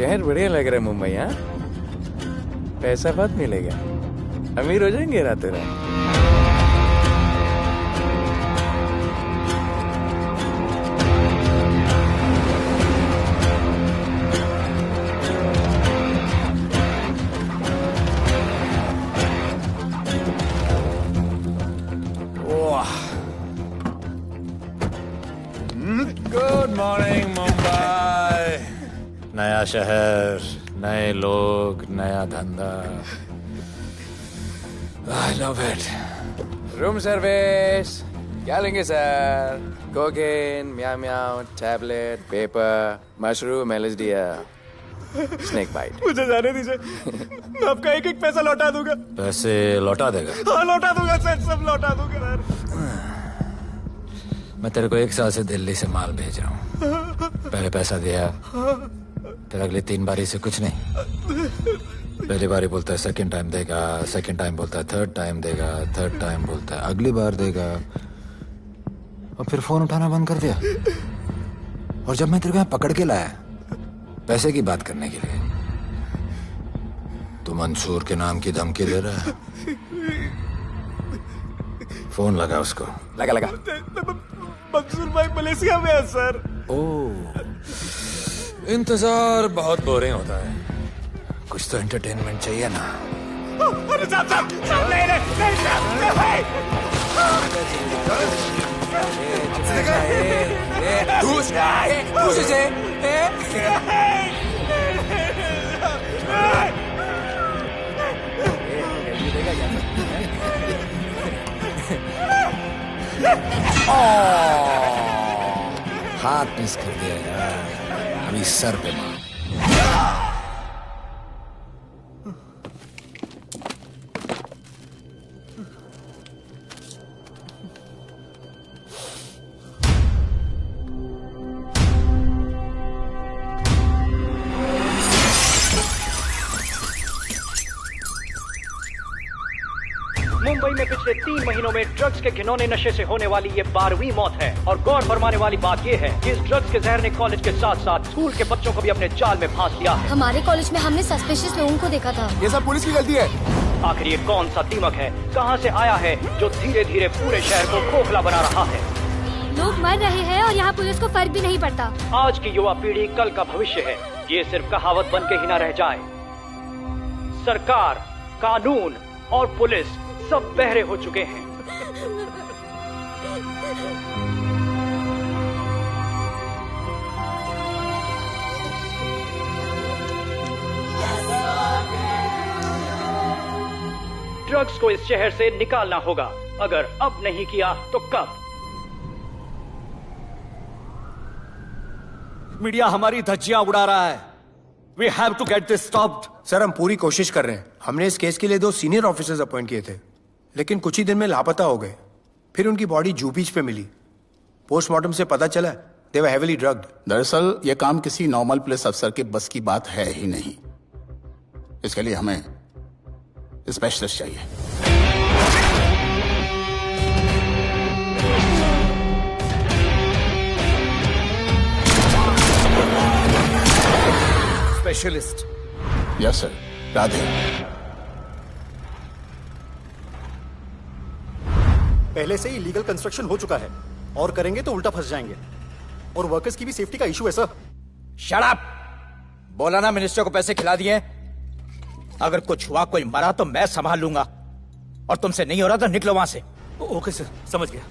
शहर बढ़िया लग रहा है मुंबई। हाँ, पैसा बहुत मिलेगा, अमीर हो जाएंगे रातों रात। Good morning Mumbai. नया शहर, नए लोग, नया धंधा। I love it. Room service क्या लेंगे sir? Cocaine, meow meow, tablet, paper, mushroom, LSD, snake bite. मुझे जाने दीजिए, मैं आपका एक एक पैसा लौटा दूंगा। पैसे लौटा देगा? हाँ लौटा दूंगा सर, सब लौटा दूंगा सर। मैं तेरे को 1 साल से दिल्ली से माल भेज रहा हूँ। पहले पैसा दिया, फिर अगली 3 बारी से कुछ नहीं। पहली बारी बोलता है सेकंड टाइम देगा, सेकंड टाइम बोलता है थर्ड टाइम देगा, थर्ड टाइम बोलता है अगली बार देगा, और फिर फोन उठाना बंद कर दिया। और जब मैं तेरे को यहाँ पकड़ के लाया पैसे की बात करने के लिए, तो मंसूर के नाम की धमकी दे रहा है। फोन लगा उसको। लगा लगा। मंसूर भाई मलेशिया में है सर। ओह, इंतजार बहुत बोरिंग होता है, कुछ तो एंटरटेनमेंट चाहिए ना। अरे साहब साहब साहब नहीं नहीं हाथ मिस कर दिया यार, अभी सर पे मार। मुंबई में पिछले 3 महीनों में ड्रग्स के घिनौने नशे से होने वाली ये 12वीं मौत है। और गौर फरमाने वाली बात ये है कि इस ड्रग्स के जहर ने कॉलेज के साथ साथ स्कूल के बच्चों को भी अपने जाल में फांस लिया है। हमारे कॉलेज में हमने सस्पिशियस लोगों को देखा था। ये सब पुलिस की गलती है। आखिर ये कौन सा दीमक है, कहां से आया है, जो धीरे धीरे पूरे शहर को खोखला बना रहा है? लोग मर रहे हैं और यहाँ पुलिस को फर्क भी नहीं पड़ता। आज की युवा पीढ़ी कल का भविष्य है, ये सिर्फ कहावत बन के ही न रह जाए। सरकार, कानून और पुलिस सब बहरे हो चुके हैं। ड्रग्स को इस शहर से निकालना होगा, अगर अब नहीं किया तो कब? मीडिया हमारी धज्जियां उड़ा रहा है। We have to get this stopped. Sir हम पूरी कोशिश कर रहे हैं। हमने इस केस के लिए 2 सीनियर ऑफिसर्स अपॉइंट किए थे, लेकिन कुछ ही दिन में लापता हो गए। फिर उनकी बॉडी जू बीच पे मिली। पोस्टमार्टम से पता चला दे वर हेवीली ड्रग्ड। दरअसल यह काम किसी नॉर्मल पुलिस अफसर के बस की बात है ही नहीं। इसके लिए हमें स्पेशलिस्ट चाहिए। स्पेशलिस्ट? Yes sir. राधे। पहले से ही लीगल कंस्ट्रक्शन हो चुका है, और करेंगे तो उल्टा फंस जाएंगे। और वर्कर्स की भी सेफ्टी का इशू है सर। Shut up! बोला ना मिनिस्टर को पैसे खिला दिए। अगर कुछ हुआ, कोई मरा तो मैं संभाल लूंगा, और तुमसे नहीं हो रहा तो निकलो वहां से। ओके सर, समझ गया।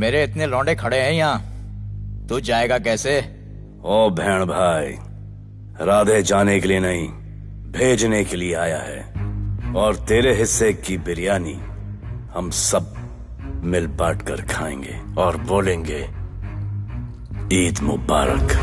मेरे इतने लौंडे खड़े हैं यहाँ, तू जाएगा कैसे? ओ बहन भाई, राधे जाने के लिए नहीं, भेजने के लिए आया है। और तेरे हिस्से की बिरयानी हम सब मिल बांट कर खाएंगे और बोलेंगे ईद मुबारक।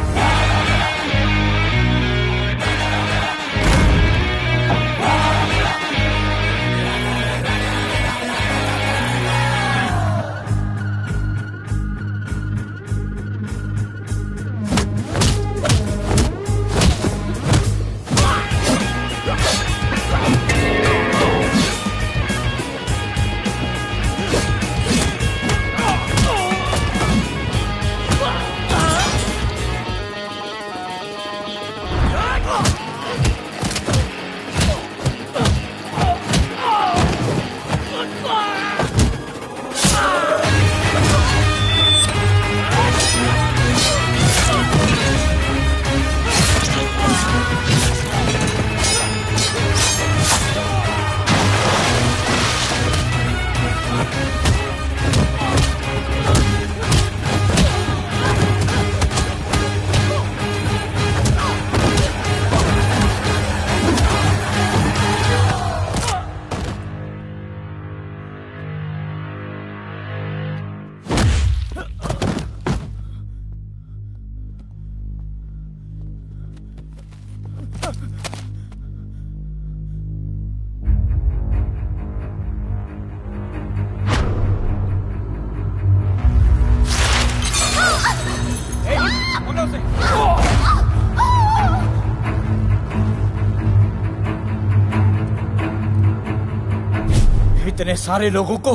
इतने सारे लोगों को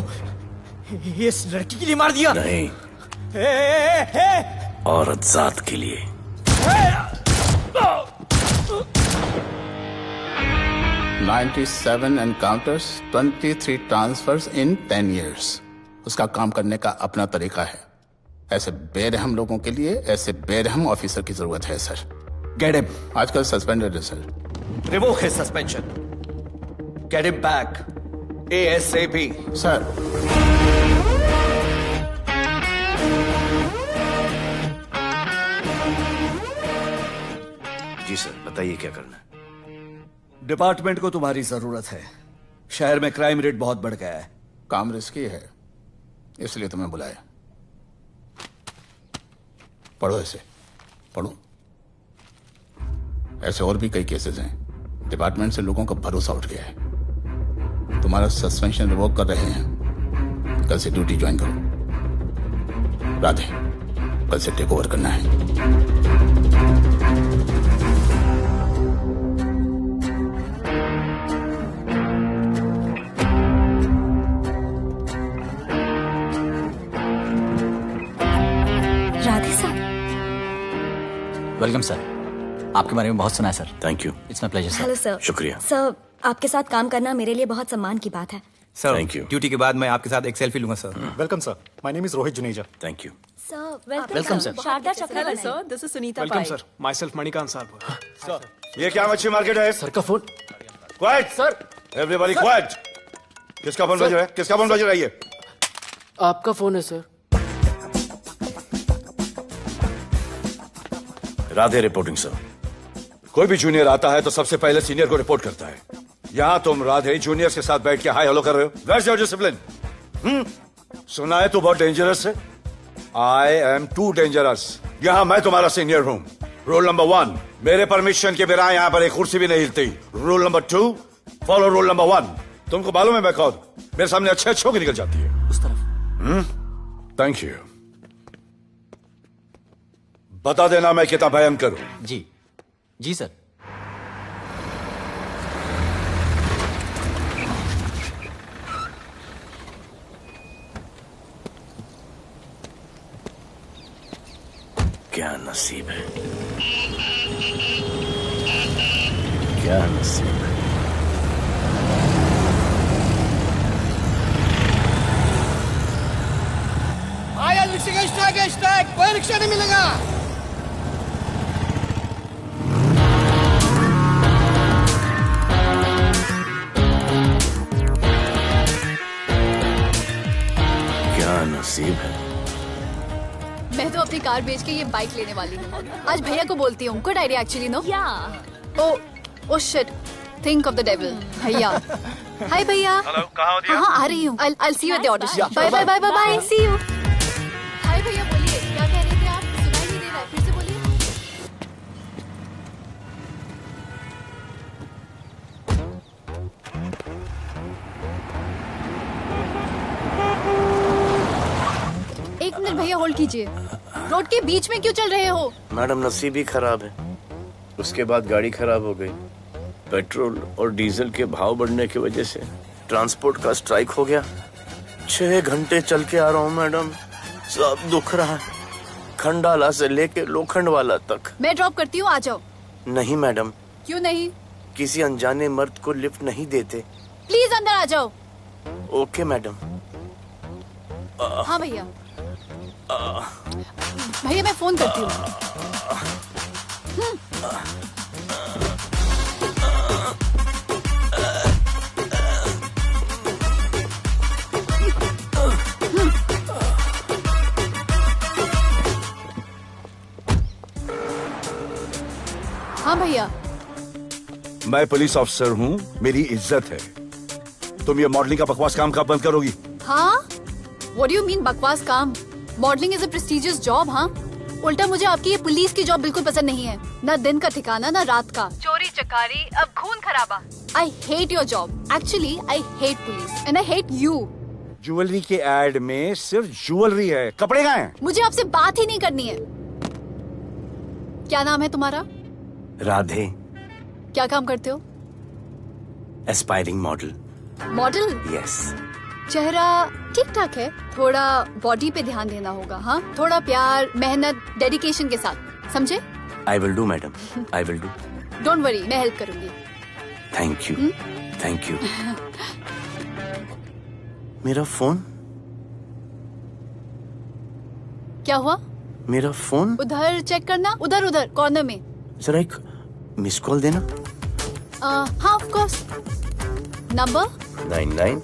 इस लड़की के लिए मार दिया? नहीं, औरत जात के लिए। $97 encounters, 23 transfers in 10 years. उसका काम करने का अपना तरीका है। ऐसे बेरहम लोगों के लिए ऐसे बेरहम ऑफिसर की जरूरत है सर। Get him. आजकल सस्पेंडेड है sir. Revoke his suspension. Get him back. ASAP. Sir ji sir, बताइए क्या करना है। डिपार्टमेंट को तुम्हारी जरूरत है। शहर में क्राइम रेट बहुत बढ़ गया है। काम रिस्की है, इसलिए तुम्हें बुलाया। पढ़ो इसे, पढ़ो। ऐसे और भी कई केसेस हैं। डिपार्टमेंट से लोगों का भरोसा उठ गया है। तुम्हारा सस्पेंशन रिवोक कर रहे हैं। कल से ड्यूटी ज्वाइन करो। राधे, कल से टेक ओवर करना है। राधे सर। Welcome sir. आपके बारे में बहुत सुना है sir. Thank you. It's my pleasure sir. Hello sir. शुक्रिया। सर, आपके साथ काम करना मेरे लिए बहुत सम्मान की बात है। Sir, Thank you. ड्यूटी के बाद मैं आपके साथ एक सेल्फी लूंगा sir. Welcome sir. My name is Rohit Juneja. Thank you. Sir, welcome sir. Sharda Chakravarti sir. This is Sunita Pai. Sir, myself Manikant साहब। ये क्या मच्छी मार्केट है? सर का phone. Quiet sir. Everybody quiet. किसका फोन बज रहा है? किसका फोन बज रहा है ये? आपका फोन है सर। Radhe reporting sir. कोई भी जूनियर आता है तो सबसे पहले सीनियर को रिपोर्ट करता है। यहाँ तुम राधे जूनियर्स के साथ बैठ के हाई हेलो कर रहे हो। Where's your discipline? सुना है तू बहुत डेंजरस है। I am too dangerous. यहाँ मैं तुम्हारा सीनियर हूँ। रूल नंबर 1, मेरे परमिशन के बिना यहाँ पर एक कुर्सी भी नहीं हिलती। Rule number 2, follow rule number 1। तुमको मालूम है मैं कौन? मेरे सामने अच्छे अच्छों की निकल जाती है। उस तरफ। Thank you. बता देना मैं कितना भयंकर हूं। जी जी सर। क्या नसीब है, क्या नसीब है। आया रिक्शा का स्ट्राइक, कोई रिक्शा नहीं मिलेगा। क्या नसीब है, कार बेच के ये बाइक लेने वाली हूँ। आज भैया को बोलती हूँ। Good idea actually, no? Oh shit, think of the devil. भैया, हाय भैया। हेलो, कहाँ हो दिया? हाँ, आ रही हूँ। I'll see you at the audition. Bye bye bye bye, see you. Hi भैया, बोलिए क्या कह रहे थे आप? सुनाई नहीं दे रहा है, फिर से बोलिए। एक मिनट भैया, होल्ड कीजिए। रोड के बीच में क्यों चल रहे हो? मैडम, नसीब ही खराब है। उसके बाद गाड़ी खराब हो गई। पेट्रोल और डीजल के भाव बढ़ने की वजह से ट्रांसपोर्ट का स्ट्राइक हो गया। 6 घंटे चल के आ रहा हूँ मैडम, सब दुख रहा है, खंडाला से लेके लोखंडवाला तक। मैं ड्रॉप करती हूँ, आ जाओ। नहीं मैडम। क्यों नहीं? किसी अनजाने मर्द को लिफ्ट नहीं देते। प्लीज अंदर आ जाओ। Okay madam. हाँ भैया। भैया मैं फोन करती हूँ। हाँ भैया। मैं पुलिस ऑफिसर हूँ, मेरी इज्जत है। तुम ये मॉडलिंग का बकवास काम कब बंद करोगी? हाँ? What do you mean बकवास काम? Modelling is a prestigious job. हाँ, उल्टा मुझे आपकी ये पुलिस की जॉब बिल्कुल पसंद नहीं है। ना दिन का ठिकाना, ना रात का। चोरी चकारी, अब खून खराबा। I hate your job. Actually, I hate police and I hate you. Jewellery के एड में सिर्फ ज्वेलरी है, कपड़े कहाँ हैं? मुझे आपसे बात ही नहीं करनी है। क्या नाम है तुम्हारा? राधे। क्या काम करते हो? Aspiring model. मॉडल? यस। चेहरा ठीक ठाक है, थोड़ा बॉडी पे ध्यान देना होगा। हाँ, थोड़ा प्यार, मेहनत, डेडिकेशन के साथ, समझे? I will do madam, I will do. Don't worry, मैं हेल्प करूंगी। Thank you, thank you. मेरा फोन? क्या हुआ? मेरा फोन? उधर चेक करना, उधर उधर कॉर्नर में। जरा एक मिस कॉल देना। हाँ of course. Number 99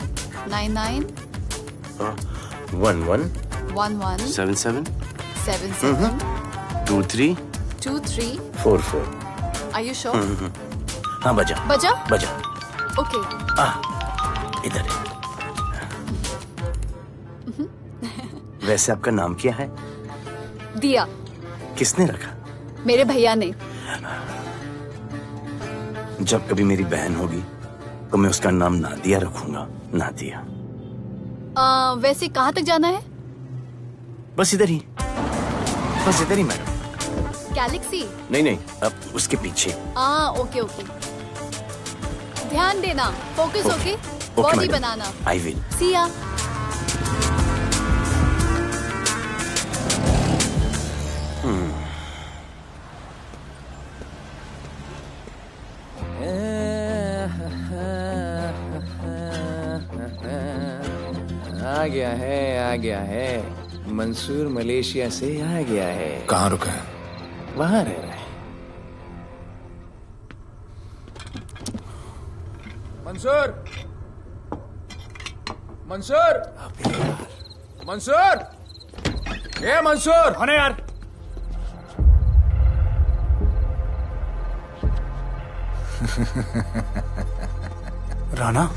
99 11 11 77 77 23 23 44। Are you sure? हाँ बजा बजा? बजा। ओके। इधर है। वैसे आपका नाम क्या है? दिया। किसने रखा? मेरे भैया ने। जब कभी मेरी बहन होगी तो मैं उसका नाम नादिया रखूंगा। नादिया। वैसे कहाँ तक जाना है? बस इधर ही, बस इधर ही मैडम। गैलेक्सी? नहीं नहीं, अब उसके पीछे। Okay okay. ध्यान देना, फोकस ओके। बॉडी बनाना। I will. See ya. आ गया है। मंसूर मलेशिया से आ गया है। कहाँ रुका है? वहां रह रहा है। मंसूर, मंसूर, मंसूर, ये मंसूर। होने यार। राणा।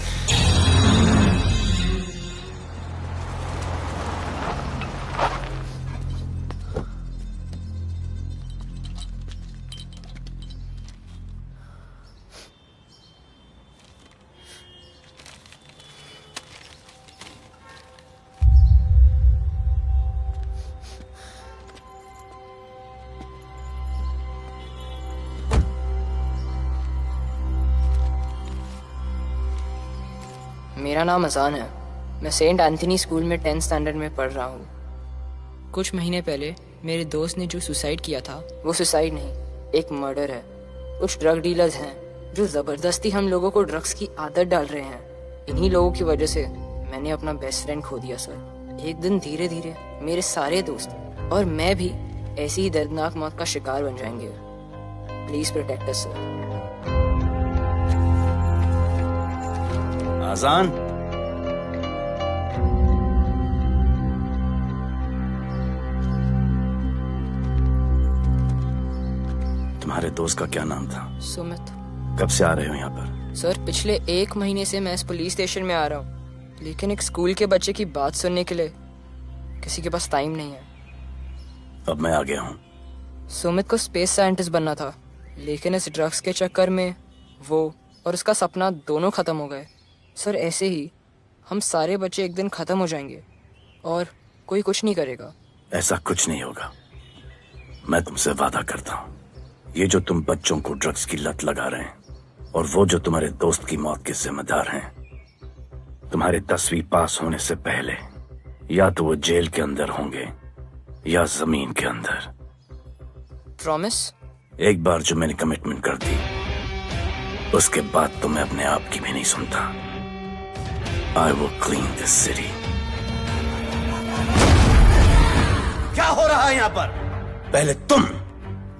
मेरा नाम अजान है। मैं सेंट एंथनी स्कूल में 10th स्टैंडर्ड में पढ़ रहा हूँ। कुछ महीने पहले मेरे दोस्त ने जो सुसाइड किया था, वो सुसाइड नहीं, एक मर्डर है। कुछ ड्रग डीलर्स हैं जो जबरदस्ती हम लोगों को ड्रग्स की आदत डाल रहे हैं। इन्हीं लोगों की वजह से मैंने अपना बेस्ट फ्रेंड खो दिया सर। एक दिन धीरे धीरे मेरे सारे दोस्त और मैं भी ऐसी ही दर्दनाक मौत का शिकार बन जाएंगे। Please protect us sir. Azaan. तुम्हारे दोस्त का क्या नाम था? सुमित। कब से आ रहे हो यहाँ पर? सर पिछले 1 महीने से मैं इस पुलिस स्टेशन में आ रहा हूँ, लेकिन एक स्कूल के बच्चे की बात सुनने के लिए किसी के पास टाइम नहीं है। अब मैं आ गया हूँ। सुमित को स्पेस साइंटिस्ट बनना था, लेकिन इस ड्रग्स के चक्कर में वो और उसका सपना दोनों खत्म हो गए। सर ऐसे ही हम सारे बच्चे एक दिन खत्म हो जाएंगे और कोई कुछ नहीं करेगा। ऐसा कुछ नहीं होगा, मैं तुमसे वादा करता हूँ। ये जो तुम बच्चों को ड्रग्स की लत लगा रहे हैं और वो जो तुम्हारे दोस्त की मौत के जिम्मेदार हैं, तुम्हारे 10वीं पास होने से पहले या तो वो जेल के अंदर होंगे या जमीन के अंदर। प्रॉमिस? एक बार जो मैंने कमिटमेंट कर दी, उसके बाद तो मैं अपने आप की भी नहीं सुनता। I will clean this city. क्या हो रहा है यहाँ पर? पहले तुम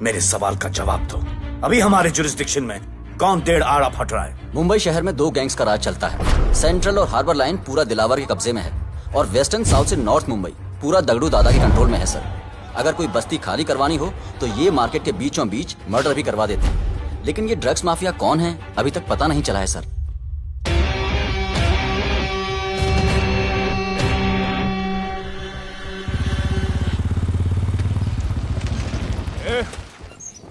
मेरे सवाल का जवाब दो। अभी हमारे जुरिस्डिक्शन में कौन डेढ़ आड़ा फट रहा है? मुंबई शहर में 2 गैंग्स का राज चलता है। सेंट्रल और हार्बर लाइन पूरा दिलावर के कब्जे में है और वेस्टर्न साउथ से नॉर्थ मुंबई पूरा दगड़ू दादा के कंट्रोल में है सर। अगर कोई बस्ती खाली करवानी हो तो ये मार्केट के बीचों बीच मर्डर भी करवा देते हैं। लेकिन ये ड्रग्स माफिया कौन है अभी तक पता नहीं चला है सर।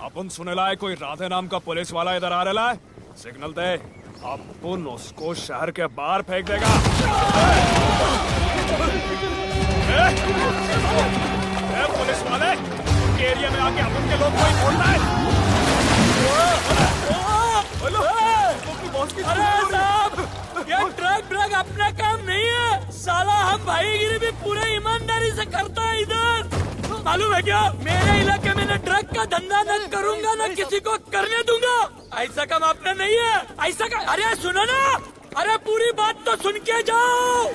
अपन सुनेला है कोई राधे नाम का पुलिस वाला इधर आ रहा है। सिग्नल दे, अपन उसको शहर के बाहर फेंक देगा। पुलिस वाले एरिया में आके अपन के लोग कोई बोलता है। अरे साहब, ये ड्रग अपना काम नहीं है। साला हम भाईगिरी भी पूरे ईमानदारी से करता है इधर। मालूम है क्या, मेरे इलाके में न ड्रग का धंधा न करूंगा न किसी को करने दूंगा। ऐसा काम अपना नहीं है। ऐसा का, अरे सुनो ना, अरे पूरी बात तो सुन के जाओ।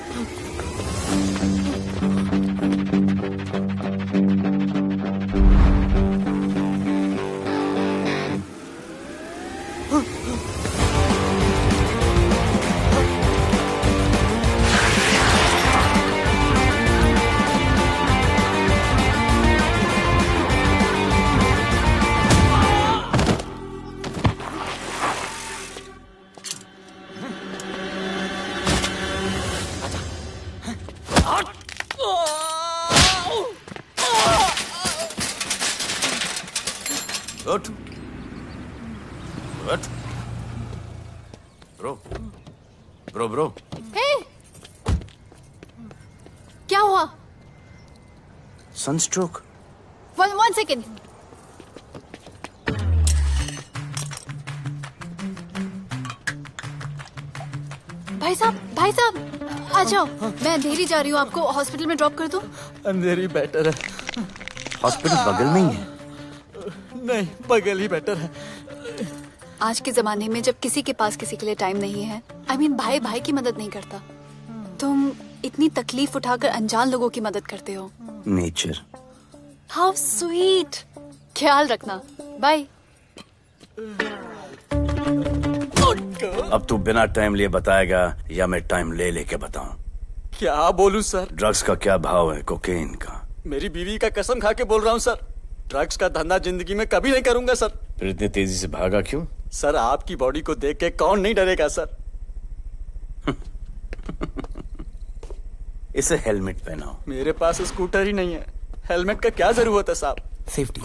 Good. Good. Bro. Hey! क्या हुआ? Sunstroke. One second. भाई साहब, आ जाओ। मैं अंधेरी जा रही हूँ, आपको हॉस्पिटल में ड्रॉप कर दूँ? अंधेरी बेटर है। हॉस्पिटल बगल में ही है? नहीं, बगल ही बेटर है। आज के जमाने में जब किसी के पास किसी के लिए टाइम नहीं है, भाई की मदद नहीं करता, तुम इतनी तकलीफ उठाकर अनजान लोगों की मदद करते हो। नेचर। How sweet. ख्याल रखना। बाय। अब तू बिना टाइम लिए बताएगा या मैं टाइम ले लेके बताऊं? क्या बोलूं सर? ड्रग्स का क्या भाव है कोकेन का? मेरी बीवी का कसम खा के बोल रहा हूँ सर, ड्रग्स का धंधा जिंदगी में कभी नहीं करूंगा सर। फिर इतनी तेजी से भागा क्यों? सर आपकी बॉडी को देख के कौन नहीं डरेगा सर। इसे हेलमेट पहनाओ। मेरे पास स्कूटर ही नहीं है, हेलमेट का क्या जरूरत है साहब? सेफ्टी।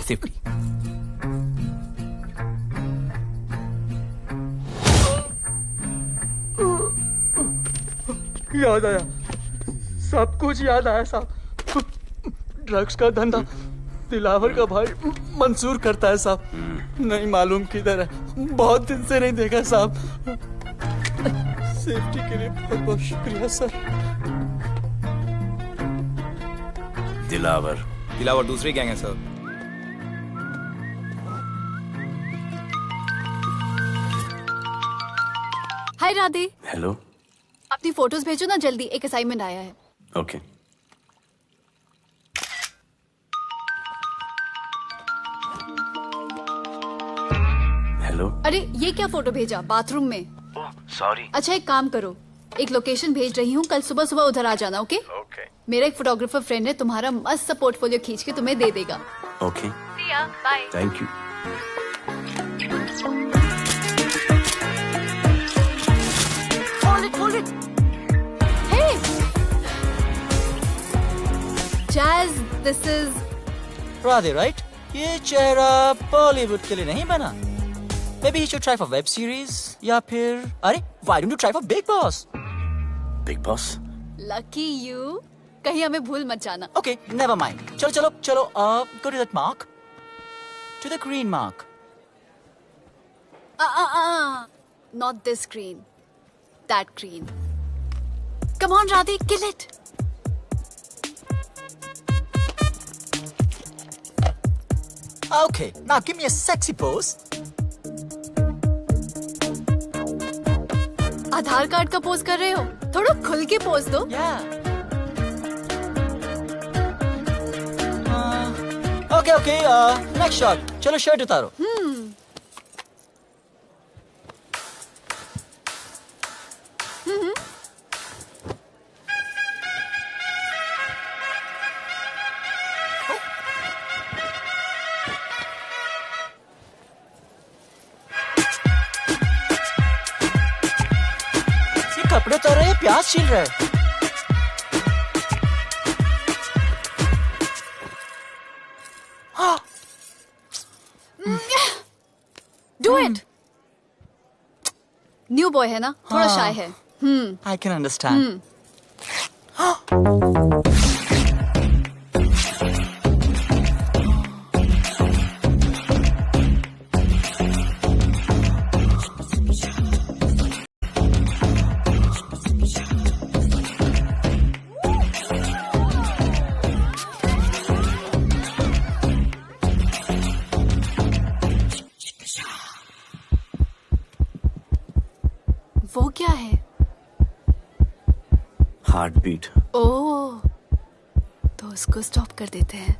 याद आया, सब कुछ याद आया साहब। ड्रग्स का धंधा दिलावर का भाई मंसूर करता है साहब। नहीं मालूम किधर है, बहुत दिन से नहीं देखा साहब। सेफ्टी के लिए बहुत बहुत शुक्रिया सर। दिलावर दूसरी गैंग है सर। हाय राधे। हेलो। अपनी फोटोज भेजो ना जल्दी, एक असाइनमेंट आया है। ओके। हेलो। अरे ये क्या फोटो भेजा बाथरूम में? सॉरी। अच्छा एक काम करो, एक लोकेशन भेज रही हूँ, कल सुबह सुबह उधर आ जाना। ओके? मेरा एक फोटोग्राफर फ्रेंड है, तुम्हारा मस्त सा पोर्टफोलियो खींच के तुम्हें दे देगा। Okay. Bye. Thank you. This is Radhe, right? ये चेहरा बॉलीवुड के लिए नहीं बना। Maybe you should try for web series या फिर अरे why don't you try for Big Boss? Big Boss? Lucky you, कहीं हमें भूल मत जाना। Okay, never mind. चलो चलो चलो, go to that mark, to the green mark. Not this green, that green. Come on, Radhe, kill it. Okay, now give me a sexy pose. Aadhaar card का pose कर रहे हो? थोड़ा खुल के पोज दो। Okay, next shot. चलो shirt उतारो। कपड़े उतार रहे हैं, प्याज छील रहे हैं। Do it. न्यू बॉय है ना, थोड़ा शाय है। I can understand. वो क्या है? Heart beat. ओह, तो उसको स्टॉप कर देते हैं।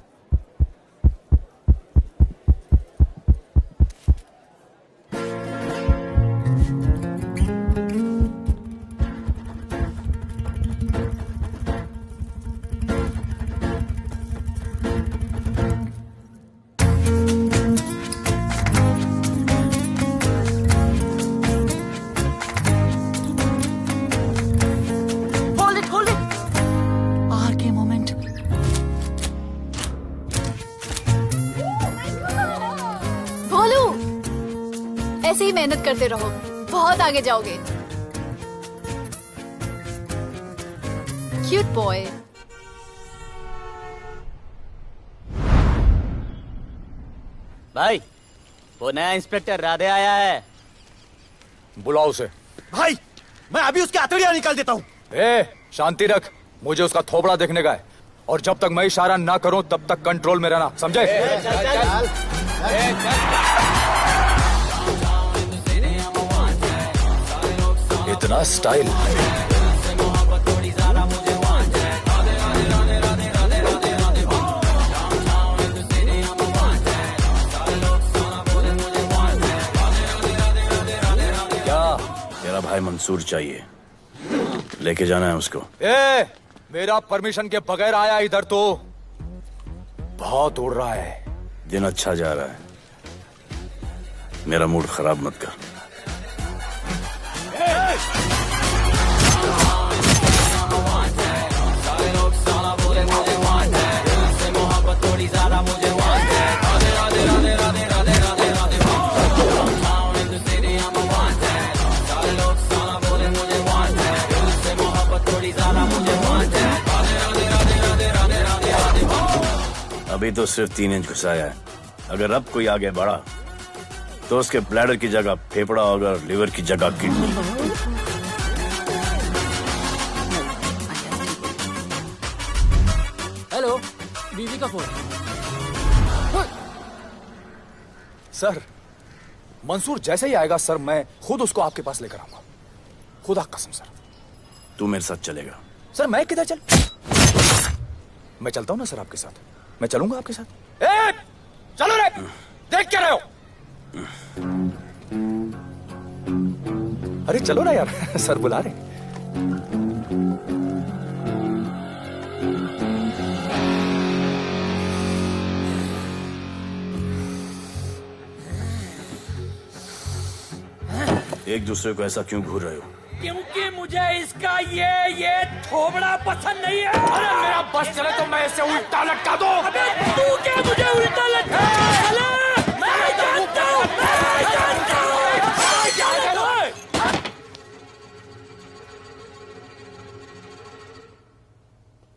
ऐसे ही मेहनत करते रहो, बहुत आगे जाओगे। Cute boy. भाई, वो नया इंस्पेक्टर राधे आया है। बुलाओ उसे। भाई, मैं अभी उसके हथेलियां निकाल देता हूँ। शांति रख, मुझे उसका थोबड़ा देखने का है, और जब तक मैं इशारा ना करूं तब तक कंट्रोल में रहना, समझे? इतना स्टाइल। क्या? मेरा भाई मंसूर चाहिए, लेके जाना है उसको। मेरा परमिशन के बगैर आया इधर तो बहुत उड़ रहा है। दिन अच्छा जा रहा है, मेरा मूड खराब मत कर। अभी तो सिर्फ 3 इंच घुसाया है, अगर अब कोई आगे बढ़ा तो उसके ब्लैडर की जगह फेफड़ा होगा, लिवर की जगह किडनी। हेलो, बीवी का फोन। सर, मंसूर जैसे ही आएगा सर, मैं खुद उसको आपके पास लेकर आऊंगा, खुदा कसम सर। तू मेरे साथ चलेगा? सर मैं किधर मैं चलता हूं ना सर आपके साथ, मैं चलूंगा आपके साथ। चलो रे, देख क्या रहे हो? अरे चलो ना यार, सर बुला रहे। एक दूसरे को ऐसा क्यों घूर रहे हो? क्योंकि मुझे इसका ये थोबड़ा पसंद नहीं है। अरे मेरा बस चले तो मैं इसे उल्टा लटका दूं। अबे तू क्या मुझे उल्टा लटका? मैं जानता हूँ।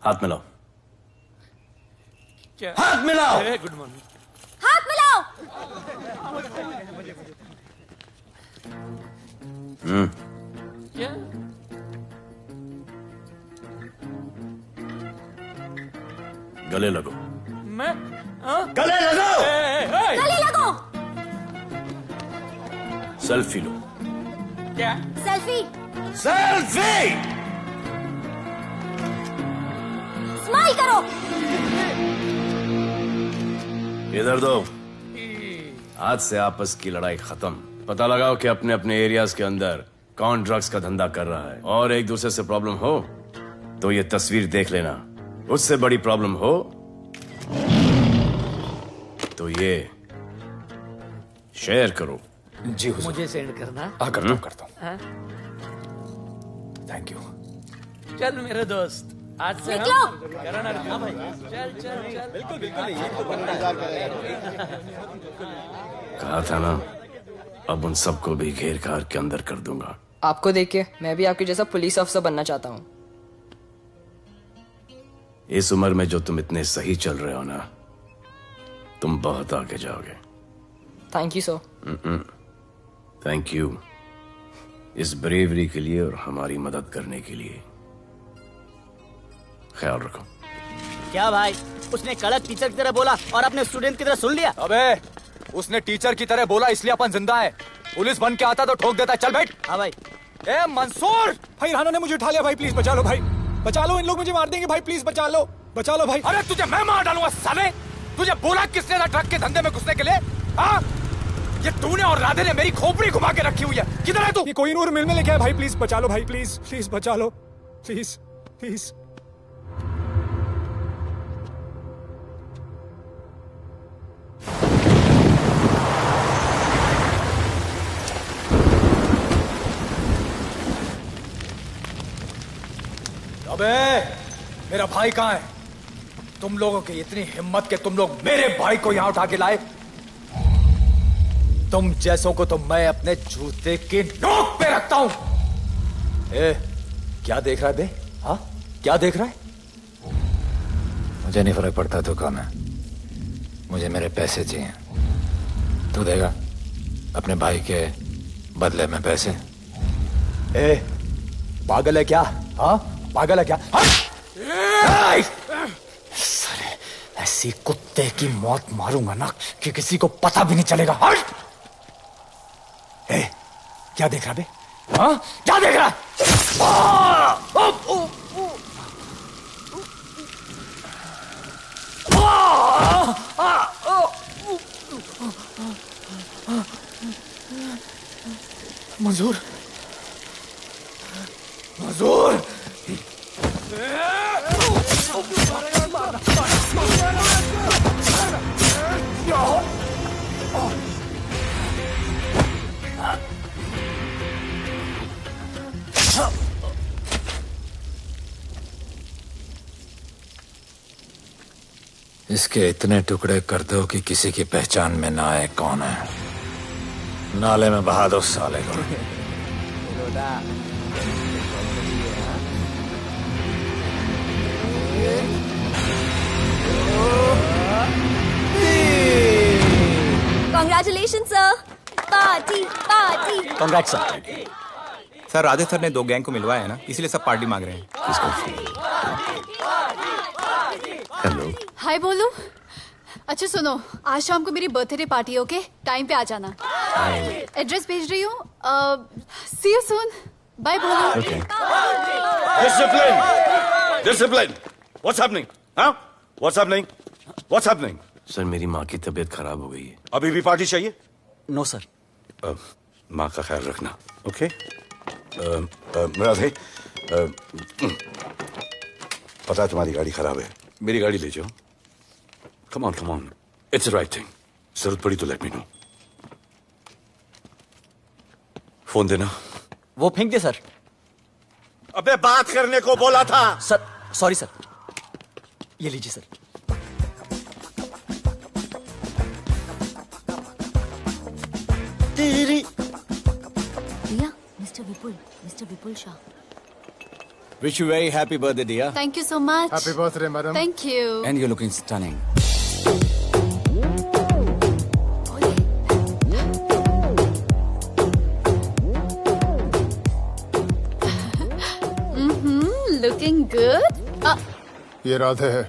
हाथ मिलाओ। क्या? हाथ मिलाओ। Good morning. हाथ मिलाओ। क्या? गले लगो। मैं गले लगो। गले लगो। सेल्फी लो। क्या? सेल्फी। सेल्फी। स्माइल करो। इधर दो। आज से आपस की लड़ाई खत्म। पता लगाओ कि अपने अपने एरियाज के अंदर कौन ड्रग्स का धंधा कर रहा है, और एक दूसरे से प्रॉब्लम हो तो ये तस्वीर देख लेना। उससे बड़ी प्रॉब्लम हो तो ये शेयर करो। जी हुजूर। मुझे सेंड करना। करता हूँ। हाँ? Thank you. चल मेरे दोस्त, आज से निकलो। करण अर्जुन भाई, चल चल चल। बिल्कुल कहा था ना, अब उन सबको भी घेर घार के अंदर कर दूंगा। आपको देख के मैं भी आपके जैसा पुलिस अफसर बनना चाहता हूँ। इस उम्र में जो तुम इतने सही चल रहे हो ना, तुम बहुत आगे जाओगे। Thank you sir. Thank you इस ब्रेवरी के लिए और हमारी मदद करने के लिए। ख्याल रखो। क्या भाई, उसने कड़क टीचर की तरह बोला और अपने स्टूडेंट की तरह सुन लिया? अबे उसने टीचर की तरह बोला इसलिए अपन जिंदा है। पुलिस बन के आता तो ठोक देता। चल बैठ। हाँ भाई। ए मंसूर, भाई राना ने मुझे उठा लिया भाई, प्लीज बचा लो भाई, बचा लो, इन लोग मुझे मार देंगे भाई, प्लीज बचा लो भाई। अरे तुझे मैं मार डालूंगा साले। तुझे बोला किसने था ट्रक के धंधे में घुसने के लिए? हाँ, ये तूने और राधे ने मेरी खोपड़ी घुमा के रखी हुई है। किधर है तू? ये कोई नूर मिल में लेके आया भाई, प्लीज बचा लो भाई, प्लीज प्लीज बचा लो, प्लीज प्लीज। अबे मेरा भाई कहाँ है? तुम लोगों की इतनी हिम्मत कि तुम लोग मेरे भाई को यहाँ उठा के लाए। तुम जैसों को तो मैं अपने जूते की नोक पे रखता हूं। ए, क्या देख रहा है बे? हाँ, क्या देख रहा है? मुझे नहीं फर्क पड़ता तू कौन है, मुझे मेरे पैसे चाहिए। तू देगा अपने भाई के बदले में पैसे? ए, पागल है क्या? हाँ, पागल है क्या? साले, ऐसी कुत्ते की मौत मारूंगा ना कि किसी को पता भी नहीं चलेगा। ए, क्या देख रहा बे? हाँ, क्या देख रहा? मंजूर, मंजूर। इसके इतने टुकड़े कर दो कि किसी की पहचान में ना आए कौन है। नाले में बहा दो साले को। Congratulations, sir. Party party. Congrats sir. Sir Radhe sir ने 2 गैंग को मिलवाया है ना, इसलिए सब पार्टी मांग रहे हैं। हेलो। हाय बोलू। अच्छा सुनो, आज शाम को मेरी बर्थडे पार्टी, ओके? टाइम पे आ जाना। एड्रेस भेज रही हूँ। सी यू सून। बाय बोलू। Okay. Discipline! Discipline! What's happening? Huh? What's happening? What's happening? Sir मेरी माँ की तबीयत खराब हो गई है। अभी भी पार्टी चाहिए? No sir. माँ का ख्याल रखना, ओके? राधे, पता है तुम्हारी गाड़ी खराब है, मेरी गाड़ी ले जाओ। Come on, it's the right thing. जरूरत पड़ी तो लेट मी नो। फोन देना। वो फेंक दे सर। अबे बात करने को बोला था। सर सॉरी सर, ये लीजिए सर। दिया, mister Vipul Shah. Wish you very happy birthday, dear. Thank you so much. Happy birthday, madam. Thank you. And you're looking stunning. Looking good. ये राधे है,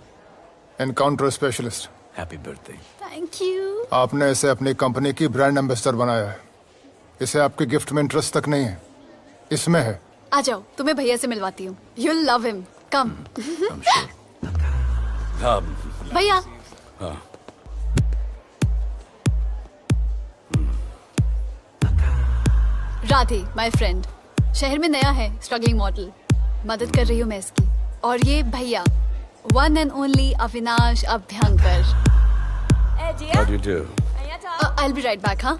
encounter specialist. Happy birthday. Thank you. आपने इसे अपनी company की brand ambassador बनाया है। इसे आपके गिफ्ट में इंटरेस्ट तक नहीं है, इसमें है। आ जाओ, तुम्हें भैया से मिलवाती हूँ। You'll love him. Come. भैया। राधे, my friend, शहर में नया है, स्ट्रगलिंग मॉडल। मदद कर रही हूँ मैं इसकी। और ये भैया, one and only Avinash Abhyankar. How do you do? I'll be right back, हाँ?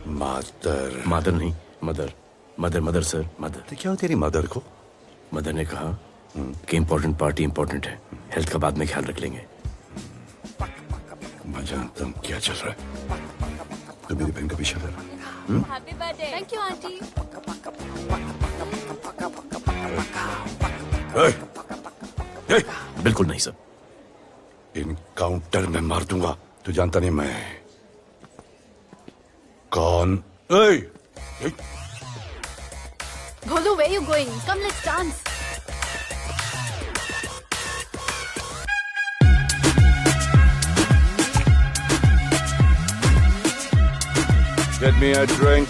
मदर नहीं, मदर सर, मदर। तो क्या हो तेरी मदर को? मदर ने कहा कि इम्पोर्टेंट पार्टी इम्पोर्टेंट है, हेल्थ का बाद में ख्याल रख लेंगे। मैं जानता हूँ क्या चल रहा है। तो मेरी बहन का पीछा कर। Happy birthday. Thank you, auntie. बिल्कुल नहीं सर। इनकाउंटर में मार दूंगा। तू जानता नहीं मैं कौन? Bholu, where you going? Come, let's dance. Get me a drink.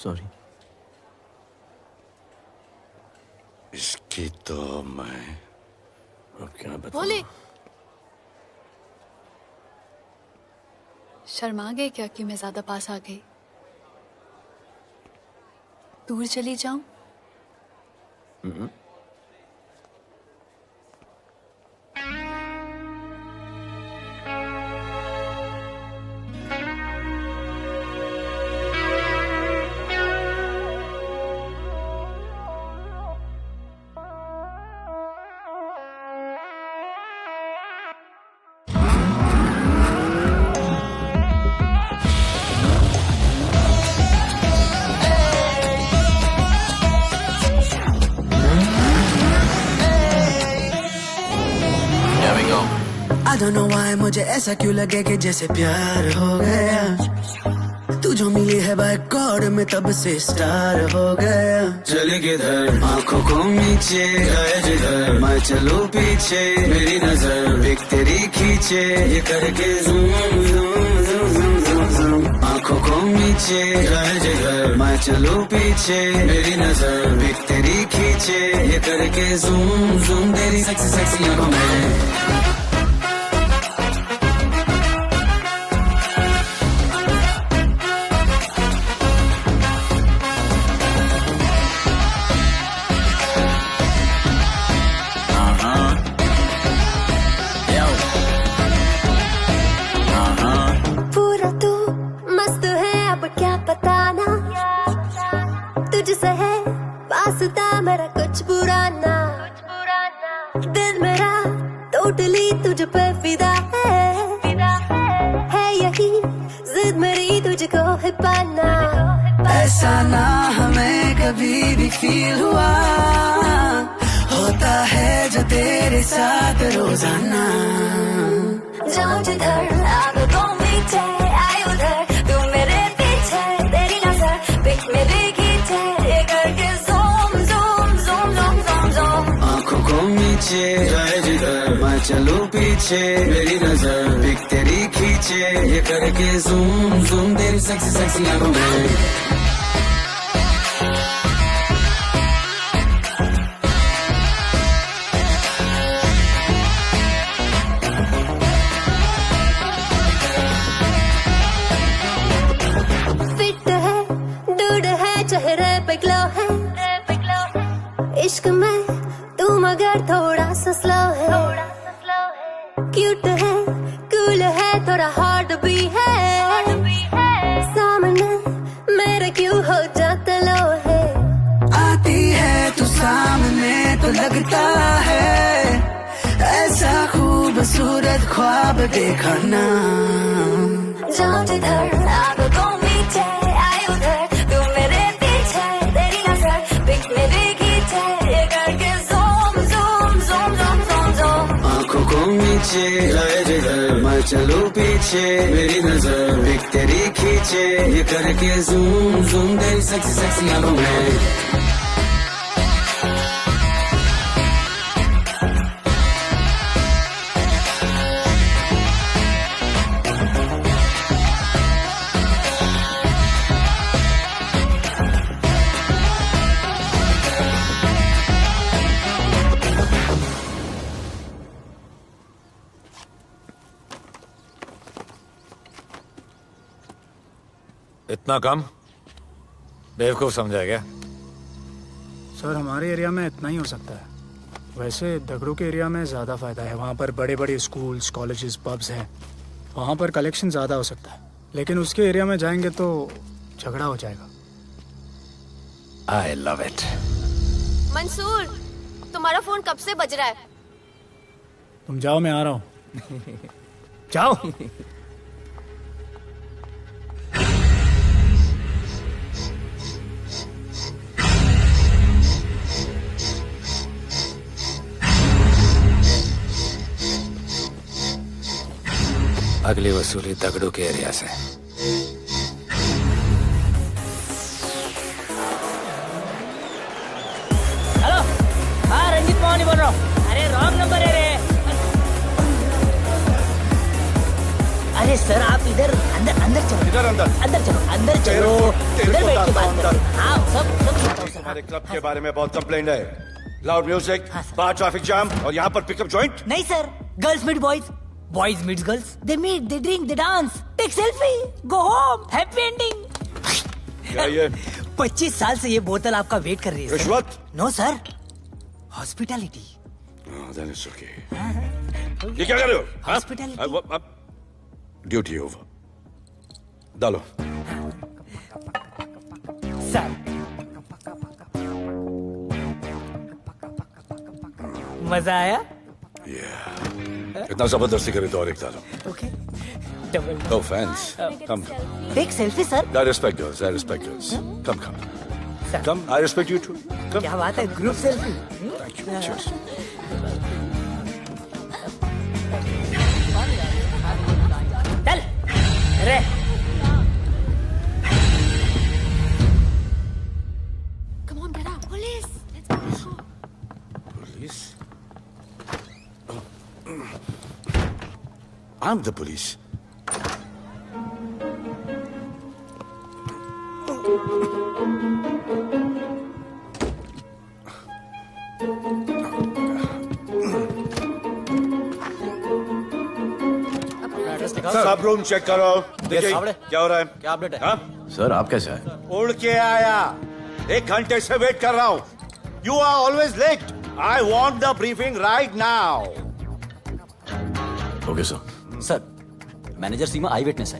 Sorry. इसकी तो मैं अब क्या बताऊं? भोले, शर्मा गए क्या कि मैं ज्यादा पास आ गई? दूर चली जाऊं? I don't know why मुझे ऐसा क्यों लगे कि जैसे प्यार हो गया। तू जो मिली है बाय गॉड में तब से स्टार हो गया। चले किधर आंखों को नीचे गए जिधर, मैं चलूं पीछे मेरी नजर एक तेरी खींचे, ये करके zoom zoom zoom zoom zoom zoom. आंखों को नीचे गए जिधर, मैं चलूं पीछे मेरी नजर एक तेरी खींचे, ये करके ज़ूम ज़ूम तेरी सेक्सी सेक्सी आंखों में। मेरा कुछ पुराना दिल मेरा टोटली तुझ पे फिदा है यही जिद मेरी तुझको है पाना। ऐसा ना हमें कभी भी फील हुआ, होता है जो तेरे साथ रोजाना। जाऊं जिधर आंखों को मीचे आए उधर, तू मेरे पीछे तेरी नजर पिक मेरे खींचे, ये करके नीचे जाए जिधर, मैं चलूं पीछे मेरी नजर एक तेरी खींचे, ये करके ज़ूम ज़ूम तेरी सेक्सी सेक्सी आंखों में। चेहरे पे ग्लो है, इश्क में तू मगर थोड़ा सा स्लो है, क्यूट है, कूल है, थोड़ा हार्ड भी है, सामने मेरे क्यों हो जाता लो है। आती है तू सामने तो लगता है ऐसा खूबसूरत ख्वाब देखा ना। जाऊं जिधर आंखों को मीचे आए उधर, तू मेरे पीछे तेरी नजर पिक मेरे खींचे, ये करके zoom zoom zoom zoom zoom zoom. आंखों को नीचे आए जिधर मैं चलूं पीछे, मेरी नजर पिक तेरी खींचे, ये करके ज़ूम ज़ूम तेरी सेक्सी सेक्सी आंखों में। इतना कम बेवकूफ समझा क्या? सर हमारे एरिया में इतना ही हो सकता है, वैसे दगड़ू के एरिया में ज़्यादा फायदा है, वहाँ पर बड़े बड़े स्कूल्स कॉलेजेस पब्स हैं, वहाँ पर कलेक्शन ज़्यादा हो सकता है, लेकिन उसके एरिया में जाएंगे तो झगड़ा हो जाएगा। आई लव इट। मंसूर, तुम्हारा फोन कब से बज रहा है? तुम जाओ, मैं आ रहा हूँ। जाओ। अगली वसूली दगड़ू के एरिया से। हेलो, हाँ रंजीत मोहनी बोल रहा हूँ। अरे रॉन्ग नंबर है रे। अरे सर आप इधर अंदर अंदर चलो, इधर अंदर चलो, अंदर चलो, इधर बैठ के बात करो। हाँ सब हमारे क्लब के बारे में बहुत कंप्लेंट है, लाउड म्यूजिक, बाहर ट्रैफिक जाम और यहाँ पर पिकअप जॉइंट। नहीं sir, girls meet boys, boys meet girls, they meet, they drink, they dance, take selfie, go home, happy ending. क्या ये 25 साल से ये बोतल आपका वेट कर रही है। रिश्वत? No sir, hospitality. ये क्या कर रहे हो? हॉस्पिटैलिटी। ड्यूटी ओवर, डालो। सर मजा आया? इतना जबरदस्ती करे तो और एक डालो। Okay, double. No fans, come. Take selfie sir. I respect girls, I respect girls. Come, come. Come, I respect you too. Come. क्या बात है, group selfie. Thank you. Cheers. चल, रे। Come on, get up, police. Let's go. Police? I'm the police. सब room check करो, देखिए क्या हो रहा है। क्या अपडेट है? हाँ? सर आप कैसे आए? उड़ के आया, 1 घंटे से वेट कर रहा हूँ। You are always late. I want the briefing right now. Okay sir. Sir, manager Seema eyewitness है।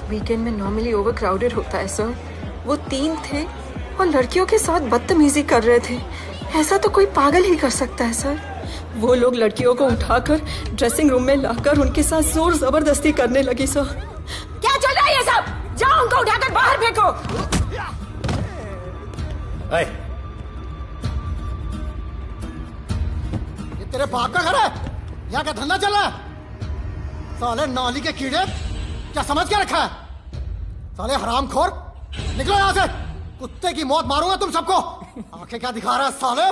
वीकेंड में नॉर्मली ओवर क्राउडेड होता है सर। वो 3 थे और लड़कियों के साथ बदतमीजी कर रहे थे। ऐसा तो कोई पागल ही कर सकता है सर। वो लोग लड़कियों को उठाकर ड्रेसिंग रूम में लाकर उनके साथ जोर जबरदस्ती करने लगी सर। क्या चल रहा है ये सब? जाओ उनको उठाकर बाहर फेंको। ये तेरे बाप का घर है? यहाँ का धंधा चल रहा है? साले नाली के कीड़े, क्या समझ के रखा है? साले हरामखोर, निकलो यहाँ से। कुत्ते की मौत मारूंगा तुम सबको। आंखें क्या दिखा रहा है साले?